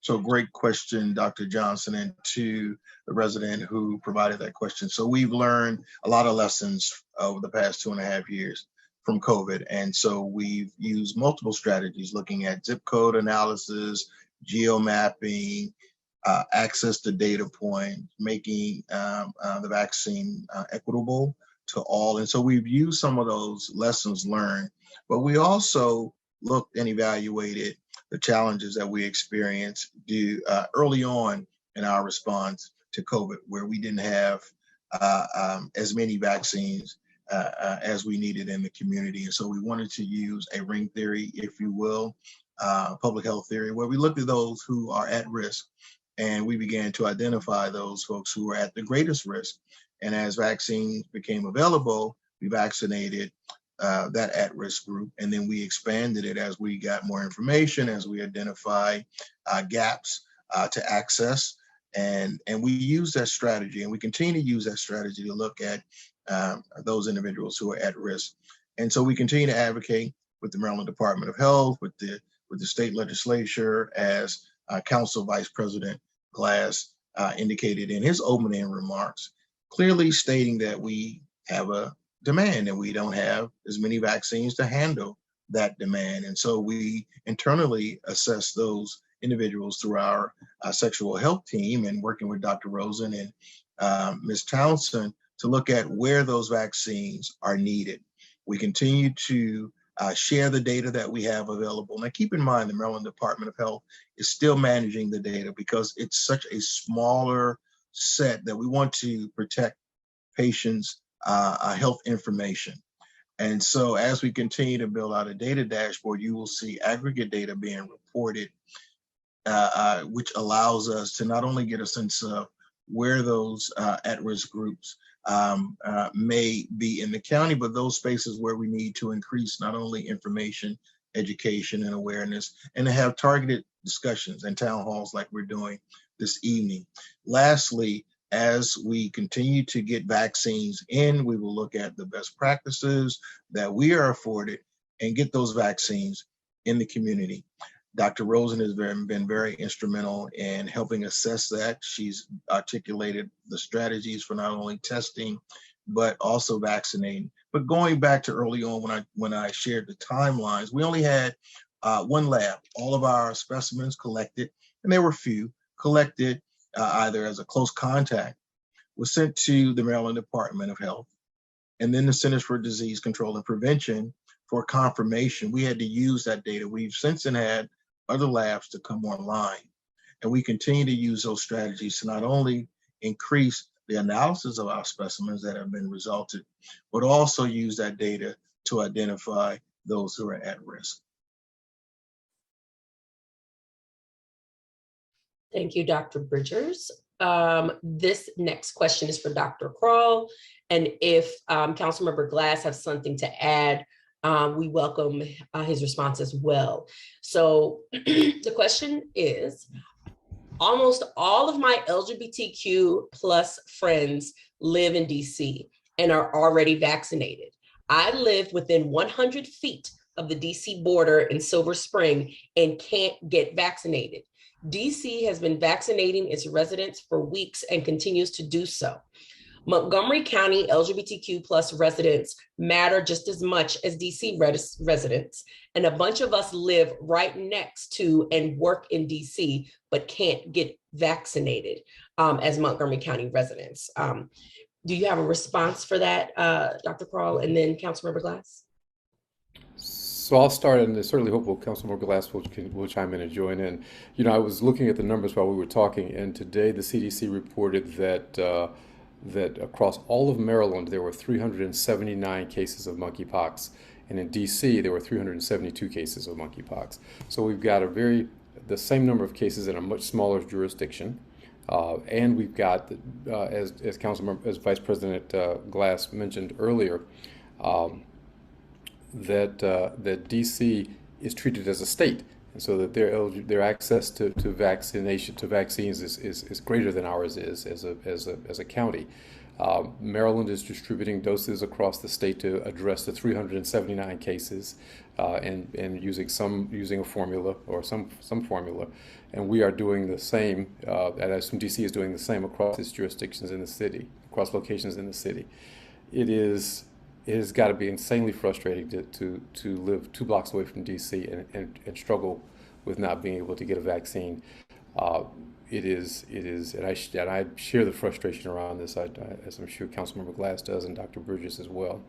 So great question, Dr. Johnson, and to the resident who provided that question. So we've learned a lot of lessons over the past 2.5 years from COVID. And so we've used multiple strategies looking at zip code analysis, geo-mapping, access to data points, making the vaccine equitable to all. And so we've used some of those lessons learned, but we also looked and evaluated the challenges that we experienced early on in our response to COVID, where we didn't have as many vaccines as we needed in the community. And so we wanted to use a ring theory, if you will, public health theory, where we looked at those who are at risk and we began to identify those folks who were at the greatest risk. And as vaccines became available, we vaccinated that at-risk group, and then we expanded it as we got more information, as we identified gaps to access, and we use that strategy, and we continue to use that strategy to look at those individuals who are at risk. And so we continue to advocate with the Maryland Department of Health, with the state legislature, as Council Vice President Glass indicated in his opening remarks, clearly stating that we have a demand and we don't have as many vaccines to handle that demand. And so we internally assess those individuals through our sexual health team and working with Dr. Rosen and Ms. Townsend to look at where those vaccines are needed. We continue to share the data that we have available. Now, keep in mind, the Maryland Department of Health is still managing the data because it's such a smaller set that we want to protect patients' health information. And so as we continue to build out a data dashboard, you will see aggregate data being reported, which allows us to not only get a sense of where those at-risk groups may be in the county, but those spaces where we need to increase not only information, education, and awareness, and to have targeted discussions and town halls like we're doing this evening. Lastly, as we continue to get vaccines in, we will look at the best practices that we are afforded and get those vaccines in the community. Dr. Rosen has been very instrumental in helping assess that. She's articulated the strategies for not only testing, but also vaccinating. But going back to early on when I shared the timelines, we only had one lab. All of our specimens collected, and there were few, collected either as a close contact, was sent to the Maryland Department of Health, and then the Centers for Disease Control and Prevention for confirmation. We had to use that data. We've since then had other labs to come online, and we continue to use those strategies to not only increase the analysis of our specimens that have been resulted, but also use that data to identify those who are at risk. Thank you, Dr. Bridgers. This next question is for Dr. Kroll, and if Councilmember Glass has something to add, we welcome his response as well. So the question is, almost all of my LGBTQ plus friends live in DC and are already vaccinated. I live within 100 feet of the DC border in Silver Spring and can't get vaccinated. DC has been vaccinating its residents for weeks and continues to do so. Montgomery County LGBTQ plus residents matter just as much as DC residents, and a bunch of us live right next to and work in DC, but can't get vaccinated as Montgomery County residents. Do you have a response for that, Dr. Kroll, and then Councilmember Glass? So I'll start, and I certainly hope Councilmember Glass will chime in and join in. You know, I was looking at the numbers while we were talking, and today the CDC reported that that across all of Maryland there were 379 cases of monkeypox, and in DC there were 372 cases of monkeypox. So we've got the same number of cases in a much smaller jurisdiction, and we've got, as Vice President Glass mentioned earlier, that DC is treated as a state, and so that their access to vaccines is greater than ours is as a county. Maryland is distributing doses across the state to address the 379 cases, and using a formula or some formula, and we are doing the same. And I assume DC is doing the same across its jurisdictions in the city, across locations in the city. It has got to be insanely frustrating to live 2 blocks away from DC and struggle with not being able to get a vaccine. It is, and I share the frustration around this, as I'm sure Councilmember Glass does, and Dr. Bridges as well.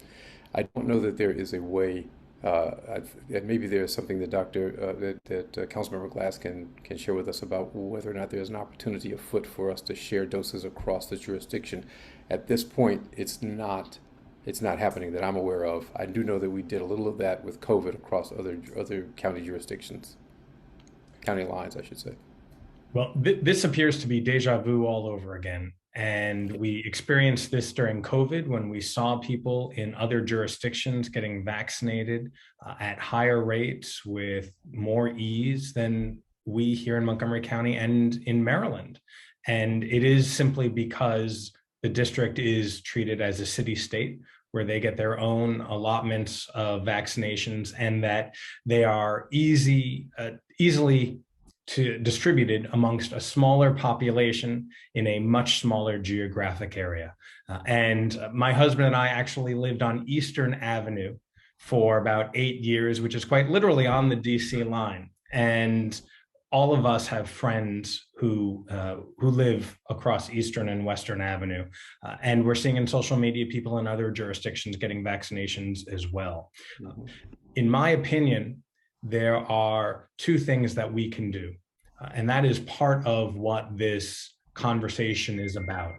I don't know that there is a way, and maybe there is something that Councilmember Glass can share with us about whether or not there is an opportunity afoot for us to share doses across the jurisdiction. At this point, it's not happening that I'm aware of. I do know that we did a little of that with COVID across other county jurisdictions, county lines, I should say. Well, this appears to be deja vu all over again. And we experienced this during COVID when we saw people in other jurisdictions getting vaccinated at higher rates with more ease than we here in Montgomery County and in Maryland. And it is simply because the district is treated as a city state where they get their own allotments of vaccinations, and that they are easily distributed amongst a smaller population in a much smaller geographic area. And my husband and I actually lived on Eastern Avenue for about 8 years, which is quite literally on the DC line. And all of us have friends who live across Eastern and Western Avenue. And we're seeing in social media people in other jurisdictions getting vaccinations as well. In my opinion, there are two things that we can do. And that is part of what this conversation is about.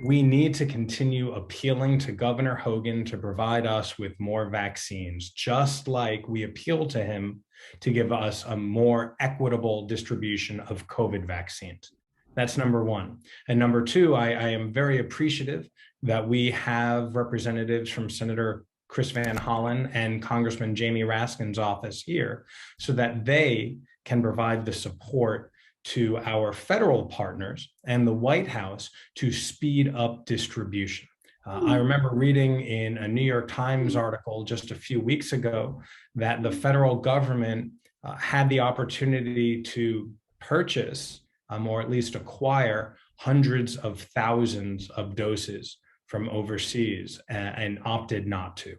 We need to continue appealing to Governor Hogan to provide us with more vaccines, just like we appeal to him to give us a more equitable distribution of COVID vaccines. That's number one. And number two, I am very appreciative that we have representatives from Senator Chris Van Hollen and Congressman Jamie Raskin's office here so that they can provide the support to our federal partners and the White House to speed up distribution. I remember reading in a New York Times article just a few weeks ago that the federal government had the opportunity to purchase or at least acquire hundreds of thousands of doses from overseas and opted not to,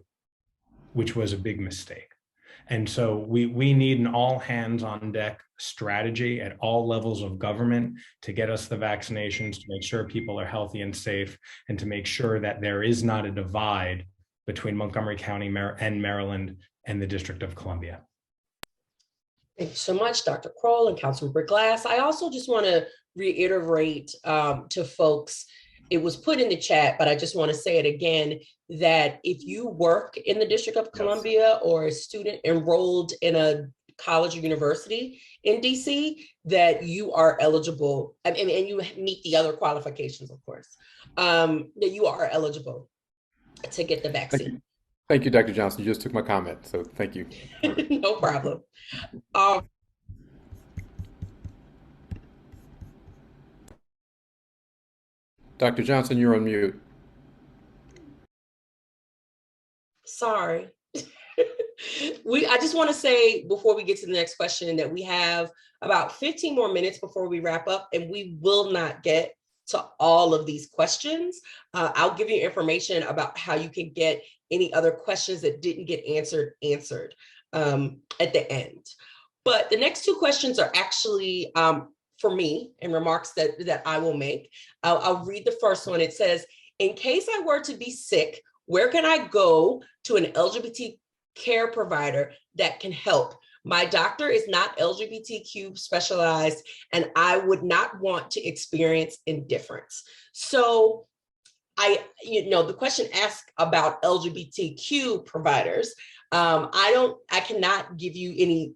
which was a big mistake. And so we need an all hands on deck strategy at all levels of government to get us the vaccinations, to make sure people are healthy and safe, and to make sure that there is not a divide between Montgomery County and Maryland and the District of Columbia. Thank you so much, Dr. Kroll and Councilmember Glass. I also just want to reiterate to folks, it was put in the chat, but I just want to say it again, that if you work in the District of Columbia or a student enrolled in a college or university in DC, that you are eligible, and you meet the other qualifications, of course, that you are eligible to get the vaccine. Thank you, Dr. Johnson. You just took my comment, so thank you. No problem. Dr. Johnson, you're on mute. Sorry. I just want to say before we get to the next question that we have about 15 more minutes before we wrap up, and we will not get to all of these questions. I'll give you information about how you can get any other questions that didn't get answered at the end. But the next two questions are actually for me and remarks that I will make. I'll read the first one. It says, in case I were to be sick, where can I go to an LGBT care provider that can help? My doctor is not LGBTQ specialized, and I would not want to experience indifference. So the question asked about LGBTQ providers. I cannot give you any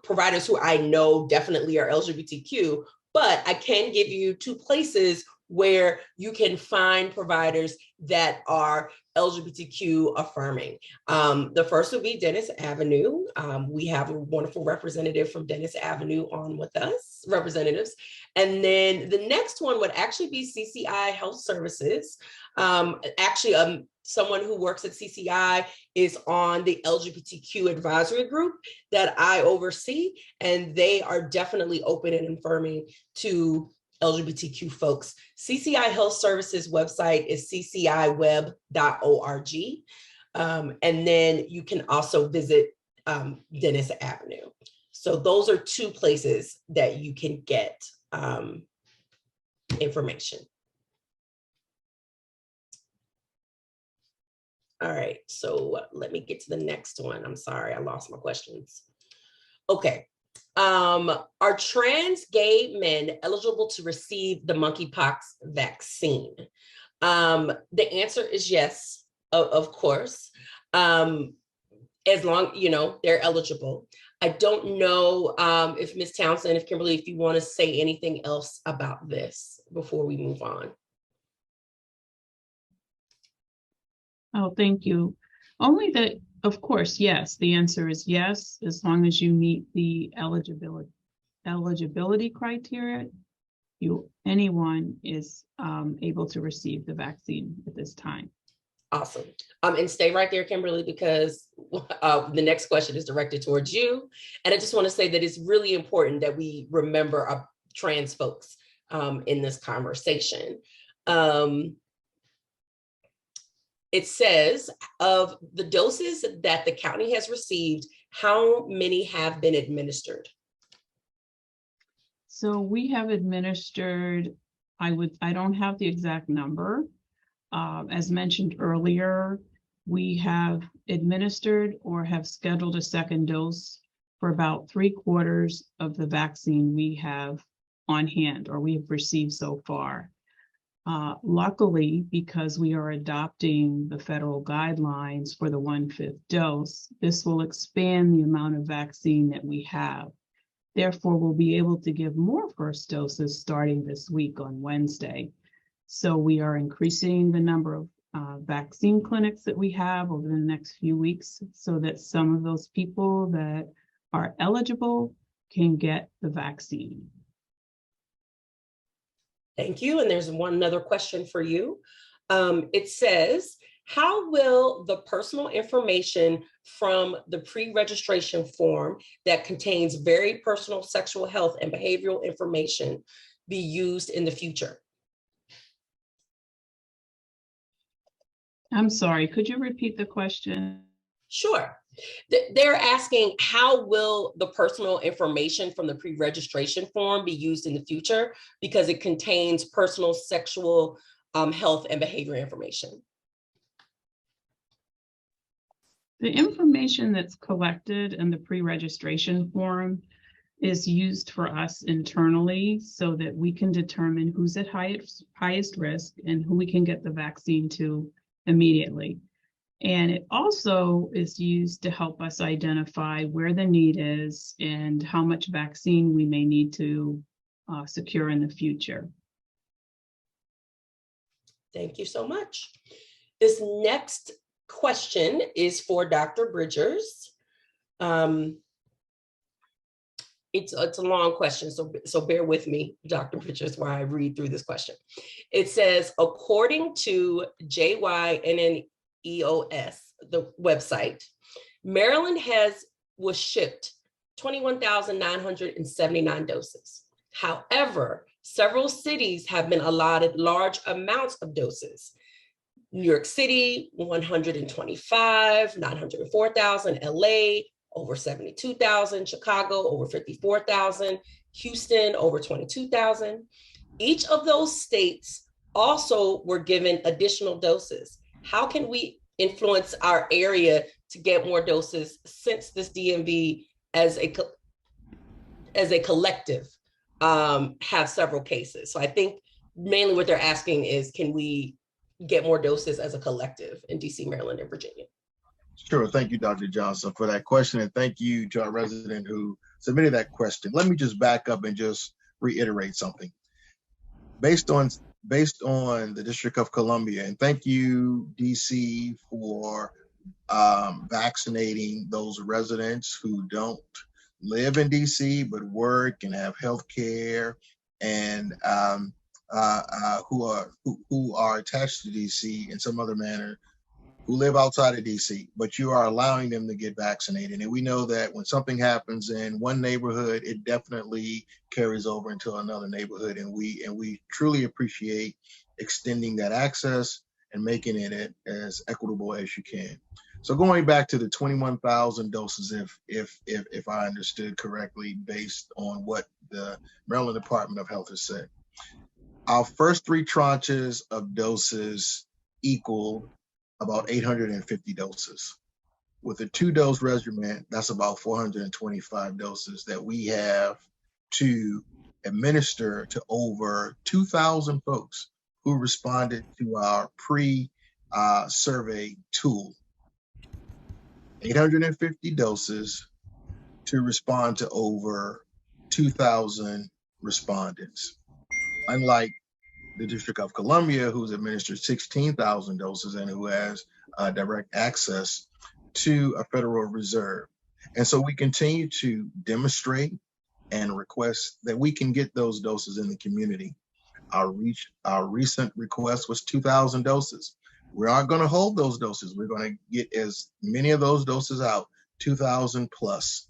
providers who I know definitely are LGBTQ, but I can give you two places where you can find providers that are LGBTQ affirming. The first would be Dennis Avenue. We have a wonderful representative from Dennis Avenue on with us, representatives. And then the next one would actually be CCI Health Services. Someone who works at CCI is on the LGBTQ advisory group that I oversee, and they are definitely open and affirming to LGBTQ folks. CCI Health Services website is cciweb.org. And then you can also visit Dennis Avenue. So those are two places that you can get information. All right, so let me get to the next one. I'm sorry, I lost my questions. Okay. Are trans gay men eligible to receive the monkeypox vaccine? The answer is yes, of course, as long, they're eligible. I don't know if Ms. Townsend, if Kimberly, if you want to say anything else about this before we move on. Oh, thank you. Only that, of course, yes, the answer is yes, as long as you meet the eligibility criteria, anyone is able to receive the vaccine at this time. Awesome. And stay right there, Kimberly, because the next question is directed towards you. And I just want to say that it's really important that we remember our trans folks in this conversation. It says, of the doses that the county has received, how many have been administered? So we have administered, I don't have the exact number. As mentioned earlier, we have administered or have scheduled a second dose for about 3/4 of the vaccine we have on hand or we have received so far. Luckily, because we are adopting the federal guidelines for the 1/5 dose, this will expand the amount of vaccine that we have. Therefore, we'll be able to give more first doses starting this week on Wednesday. So we are increasing the number of vaccine clinics that we have over the next few weeks so that some of those people that are eligible can get the vaccine. Thank you. And there's another question for you. It says, how will the personal information from the pre-registration form that contains very personal sexual health and behavioral information be used in the future? I'm sorry, could you repeat the question? Sure. They're asking, how will the personal information from the pre-registration form be used in the future because it contains personal sexual health and behavior information? The information that's collected in the pre-registration form is used for us internally so that we can determine who's at highest risk and who we can get the vaccine to immediately. And it also is used to help us identify where the need is and how much vaccine we may need to secure in the future. Thank you so much. This next question is for Dr. Bridgers. It's a long question, so bear with me, Dr. Bridgers, while I read through this question. It says, according to JYNNEOS, the website, Maryland was shipped 21,979 doses. However, several cities have been allotted large amounts of doses. New York City, 125, 904,000, LA, over 72,000, Chicago, over 54,000, Houston, over 22,000. Each of those states also were given additional doses. How can we influence our area to get more doses since this DMV as a collective have several cases? So I think mainly what they're asking is, can we get more doses as a collective in DC, Maryland, and Virginia? Sure. Thank you, Dr. Johnson, for that question. And thank you to our resident who submitted that question. Let me just back up and just reiterate something. Based on the District of Columbia, and thank you, DC, for vaccinating those residents who don't live in DC but work and have health care and who are attached to DC in some other manner, who live outside of DC, but you are allowing them to get vaccinated. And we know that when something happens in one neighborhood, it definitely carries over into another neighborhood. And we truly appreciate extending that access and making it as equitable as you can. So going back to the 21,000 doses, if I understood correctly, based on what the Maryland Department of Health has said, our first 3 tranches of doses equal about 850 doses. With a 2-dose regimen, that's about 425 doses that we have to administer to over 2,000 folks who responded to our pre-survey tool. 850 doses to respond to over 2,000 respondents. Unlike the District of Columbia, who's administered 16,000 doses and who has direct access to a Federal Reserve. And so we continue to demonstrate and request that we can get those doses in the community. Our recent request was 2,000 doses. We aren't going to hold those doses. We're going to get as many of those doses out, 2,000 plus.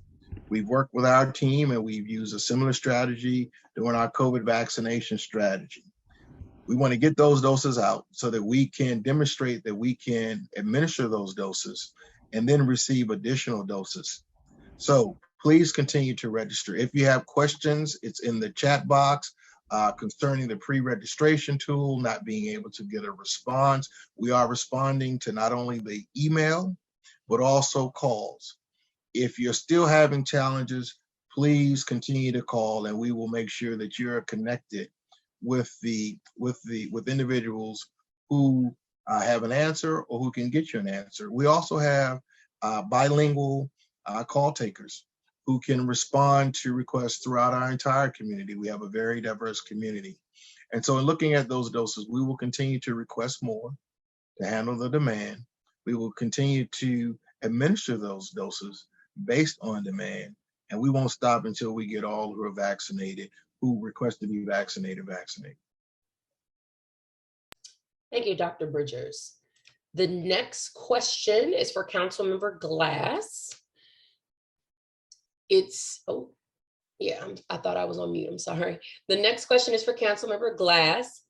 We've worked with our team and we've used a similar strategy during our COVID vaccination strategy. We want to get those doses out so that we can demonstrate that we can administer those doses and then receive additional doses. So please continue to register. If you have questions, it's in the chat box concerning the pre-registration tool, not being able to get a response. We are responding to not only the email, but also calls. If you're still having challenges, please continue to call and we will make sure that you're connected with individuals who have an answer or who can get you an answer. We also have bilingual call takers who can respond to requests throughout our entire community. We have a very diverse community. And so in looking at those doses, we will continue to request more to handle the demand. We will continue to administer those doses based on demand. And we won't stop until we get all who are vaccinated, who request to be vaccinated. Thank you, Dr. Bridgers. The next question is for Councilmember Glass. I thought I was on mute, I'm sorry. The next question is for Councilmember Glass.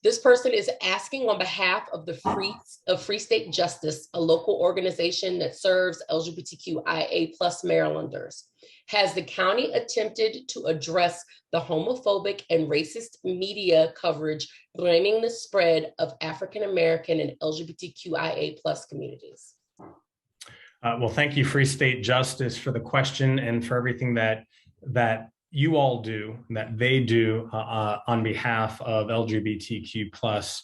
This person is asking on behalf of the Free State Justice, a local organization that serves LGBTQIA+ Marylanders. Has the county attempted to address the homophobic and racist media coverage blaming the spread of African American and LGBTQIA+ communities? Well, thank you, Free State Justice, for the question and for everything that you all do, that they do on behalf of LGBTQ+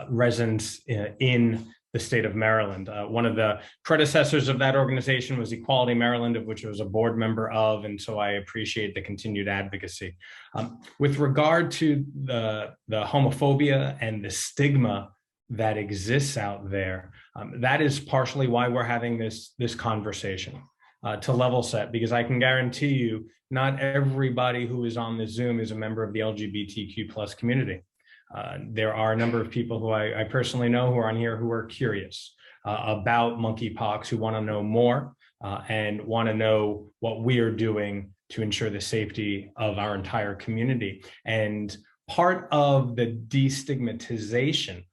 residents in the state of Maryland. One of the predecessors of that organization was Equality Maryland, of which I was a board member of, and so I appreciate the continued advocacy. With regard to the homophobia and the stigma that exists out there, that is partially why we're having this conversation. To level set, because I can guarantee you not everybody who is on this Zoom is a member of the LGBTQ+ community. There are a number of people who I personally know who are on here who are curious about monkeypox, who want to know more and want to know what we are doing to ensure the safety of our entire community. And part of the destigmatization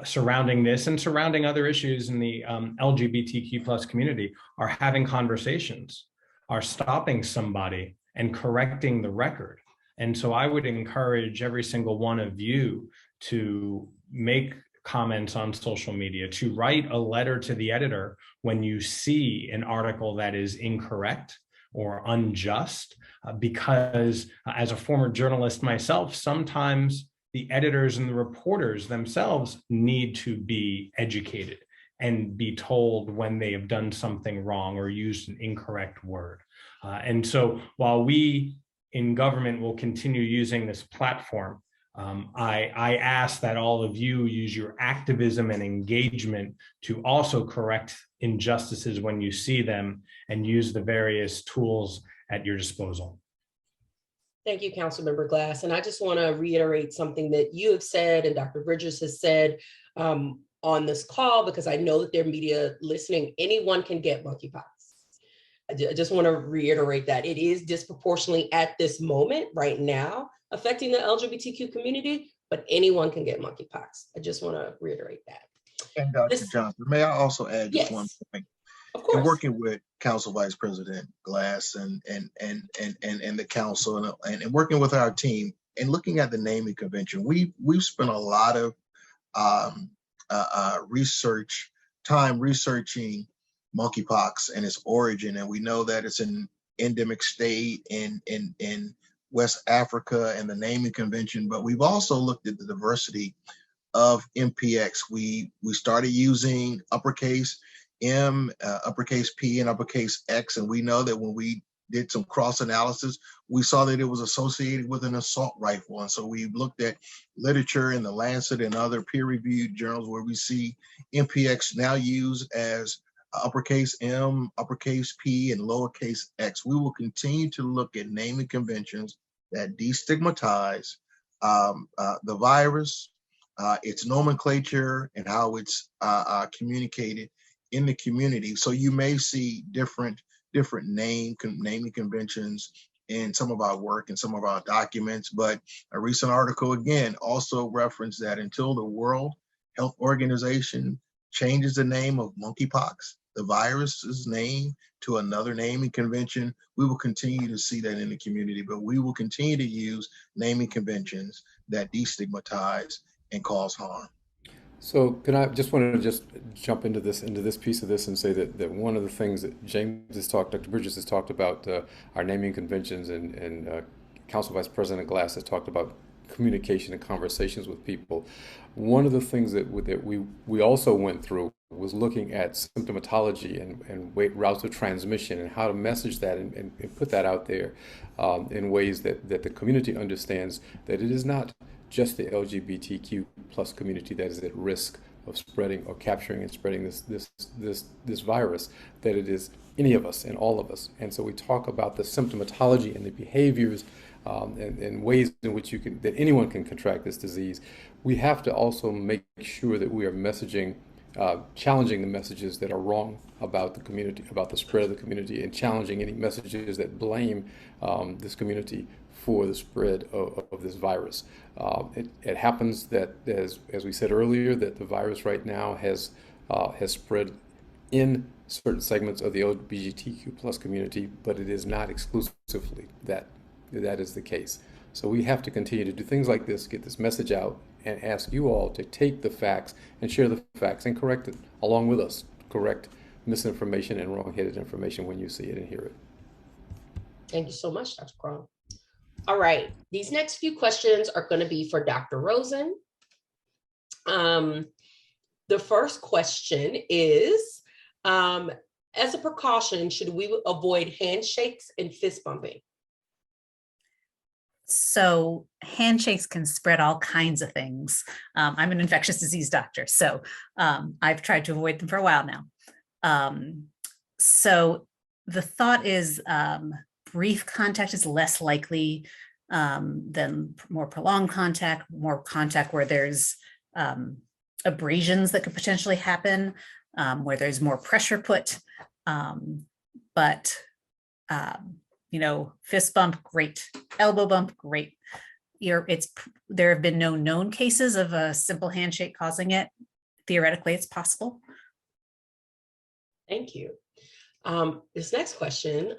surrounding this and surrounding other issues in the LGBTQ+ community are having conversations, are stopping somebody and correcting the record. And so I would encourage every single one of you to make comments on social media, to write a letter to the editor when you see an article that is incorrect or unjust, because as a former journalist myself, sometimes the editors and the reporters themselves need to be educated and be told when they have done something wrong or used an incorrect word. And so while we in government will continue using this platform, I ask that all of you use your activism and engagement to also correct injustices when you see them and use the various tools at your disposal. Thank you, Councilmember Glass. And I just want to reiterate something that you have said and Dr. Bridgers has said on this call, because I know that there are media listening. Anyone can get monkeypox. I just want to reiterate that it is disproportionately at this moment right now affecting the LGBTQ community, but anyone can get monkeypox. I just want to reiterate that. And Dr. Johnson, may I also add just one point? Of course. In working with Council Vice President Glass and the council and working with our team and looking at the naming convention, we've spent a lot of time researching monkeypox and its origin, and we know that it's an endemic state in West Africa and the naming convention. But we've also looked at the diversity of MPX. We started using uppercase M, uppercase P, and uppercase X, and we know that when we did some cross analysis, we saw that it was associated with an assault rifle. And so we looked at literature in the Lancet and other peer-reviewed journals where we see MPX now used as uppercase M, uppercase P, and lowercase x. We will continue to look at naming conventions that destigmatize the virus, its nomenclature, and how it's communicated in the community. So you may see different naming conventions in some of our work and some of our documents. But a recent article, again, also referenced that until the World Health Organization changes the name of monkeypox, the virus's name, to another naming convention, we will continue to see that in the community, but we will continue to use naming conventions that destigmatize and cause harm. So can I just wanted to just jump into this piece of this and say that one of the things that Dr. Bridges has talked about, our naming conventions, and Council Vice President Glass has talked about communication and conversations with people. One of the things that we also went through was looking at symptomatology and routes of transmission and how to message that and put that out there in ways that the community understands that it is not just the LGBTQ plus community that is at risk of spreading or capturing and spreading this virus, that it is any of us and all of us. And so we talk about the symptomatology and the behaviors and ways in which that anyone can contract this disease. We have to also make sure that we are messaging, challenging the messages that are wrong about the community, about the spread of the community, and challenging any messages that blame this community for the spread of this virus. It happens that, as we said earlier, that the virus right now has spread in certain segments of the LGBTQ plus community, but it is not exclusively that is the case. So we have to continue to do things like this, get this message out, and ask you all to take the facts and share the facts and correct it along with us. Correct misinformation and wrong-headed information when you see it and hear it. Thank you so much, Dr. Kroll. All right, these next few questions are going to be for Dr. Rosen. The first question is, as a precaution, should we avoid handshakes and fist bumping? So handshakes can spread all kinds of things. I'm an infectious disease doctor, so I've tried to avoid them for a while now. So the thought is brief contact is less likely than more prolonged contact, more contact where there's abrasions that could potentially happen, where there's more pressure put. But you know, fist bump, great. Elbow bump, great. There have been no known cases of a simple handshake causing it. Theoretically, it's possible. Thank you. This next question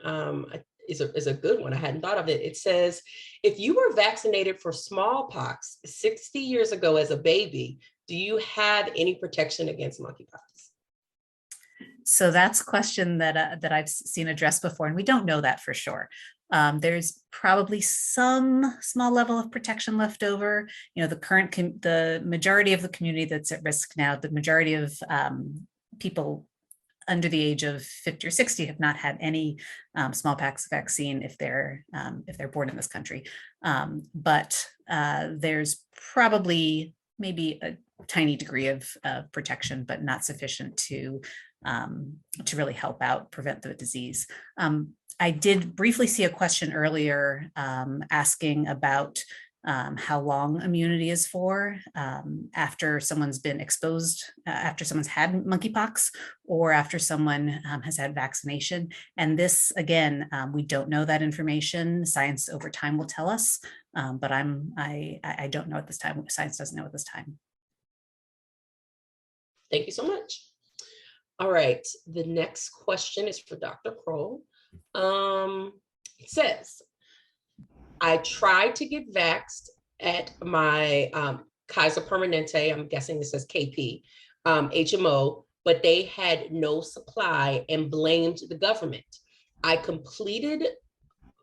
is a good one. I hadn't thought of it. It says, if you were vaccinated for smallpox 60 years ago as a baby, do you have any protection against monkeypox? So that's a question that I've seen addressed before, and we don't know that for sure. There's probably some small level of protection left over. You know, the majority of the community that's at risk now, the majority of people under the age of 50 or 60 have not had any smallpox vaccine if they're born in this country. But there's probably maybe a tiny degree of protection, but not sufficient to really help out prevent the disease. I did briefly see a question earlier asking about how long immunity is for after someone's been exposed, after someone's had monkeypox, or after someone has had vaccination. And this, again, we don't know that information. Science over time will tell us, but I don't know at this time. Science doesn't know at this time. Thank you so much. All right, the next question is for Dr. Kroll. It says, I tried to get vaxxed at my Kaiser Permanente, I'm guessing this says KP, HMO, but they had no supply and blamed the government. I completed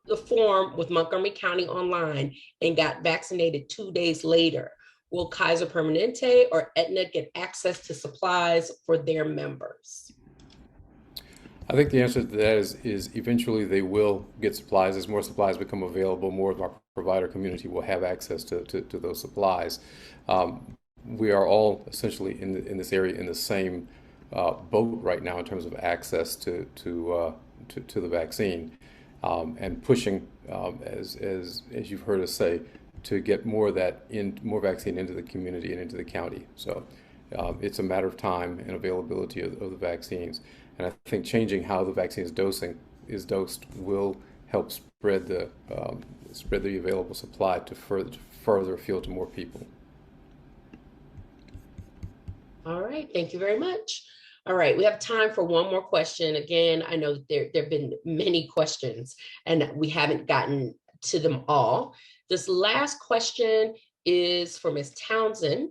the form with Montgomery County online and got vaccinated 2 days later. Will Kaiser Permanente or Aetna get access to supplies for their members? I think the answer to that is eventually they will get supplies. As more supplies become available, more of our provider community will have access to those supplies. We are all essentially in this area in the same boat right now in terms of access to the vaccine, and pushing, as you've heard us say, to get more vaccine into the community and into the county. So it's a matter of time and availability of the vaccines. And I think changing how the vaccine is dosed will help spread the available supply to further afield to more people. All right, thank you very much. All right, we have time for one more question. Again, I know that there have been many questions and we haven't gotten to them all. This last question is for Ms. Townsend.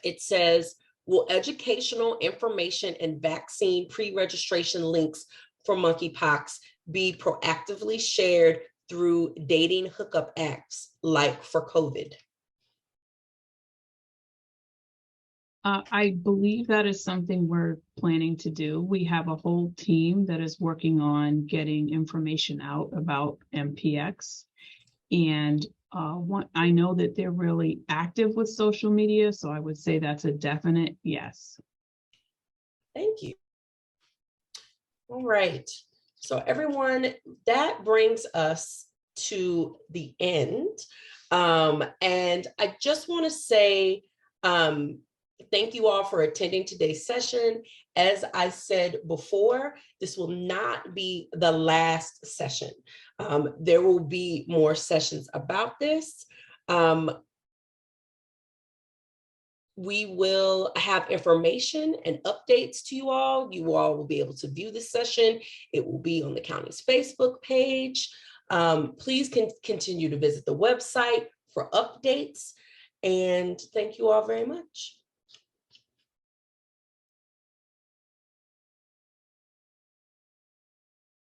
It says, will educational information and vaccine pre-registration links for monkeypox be proactively shared through dating hookup apps like for COVID? I believe that is something we're planning to do. We have a whole team that is working on getting information out about MPX. And I know that they're really active with social media, so I would say that's a definite yes. Thank you. All right. So everyone, that brings us to the end. And I just want to say, thank you all for attending today's session. As I said before, this will not be the last session. There will be more sessions about this. We will have information and updates to you all. You all will be able to view this session. It will be on the county's Facebook page. Please continue to visit the website for updates. And thank you all very much.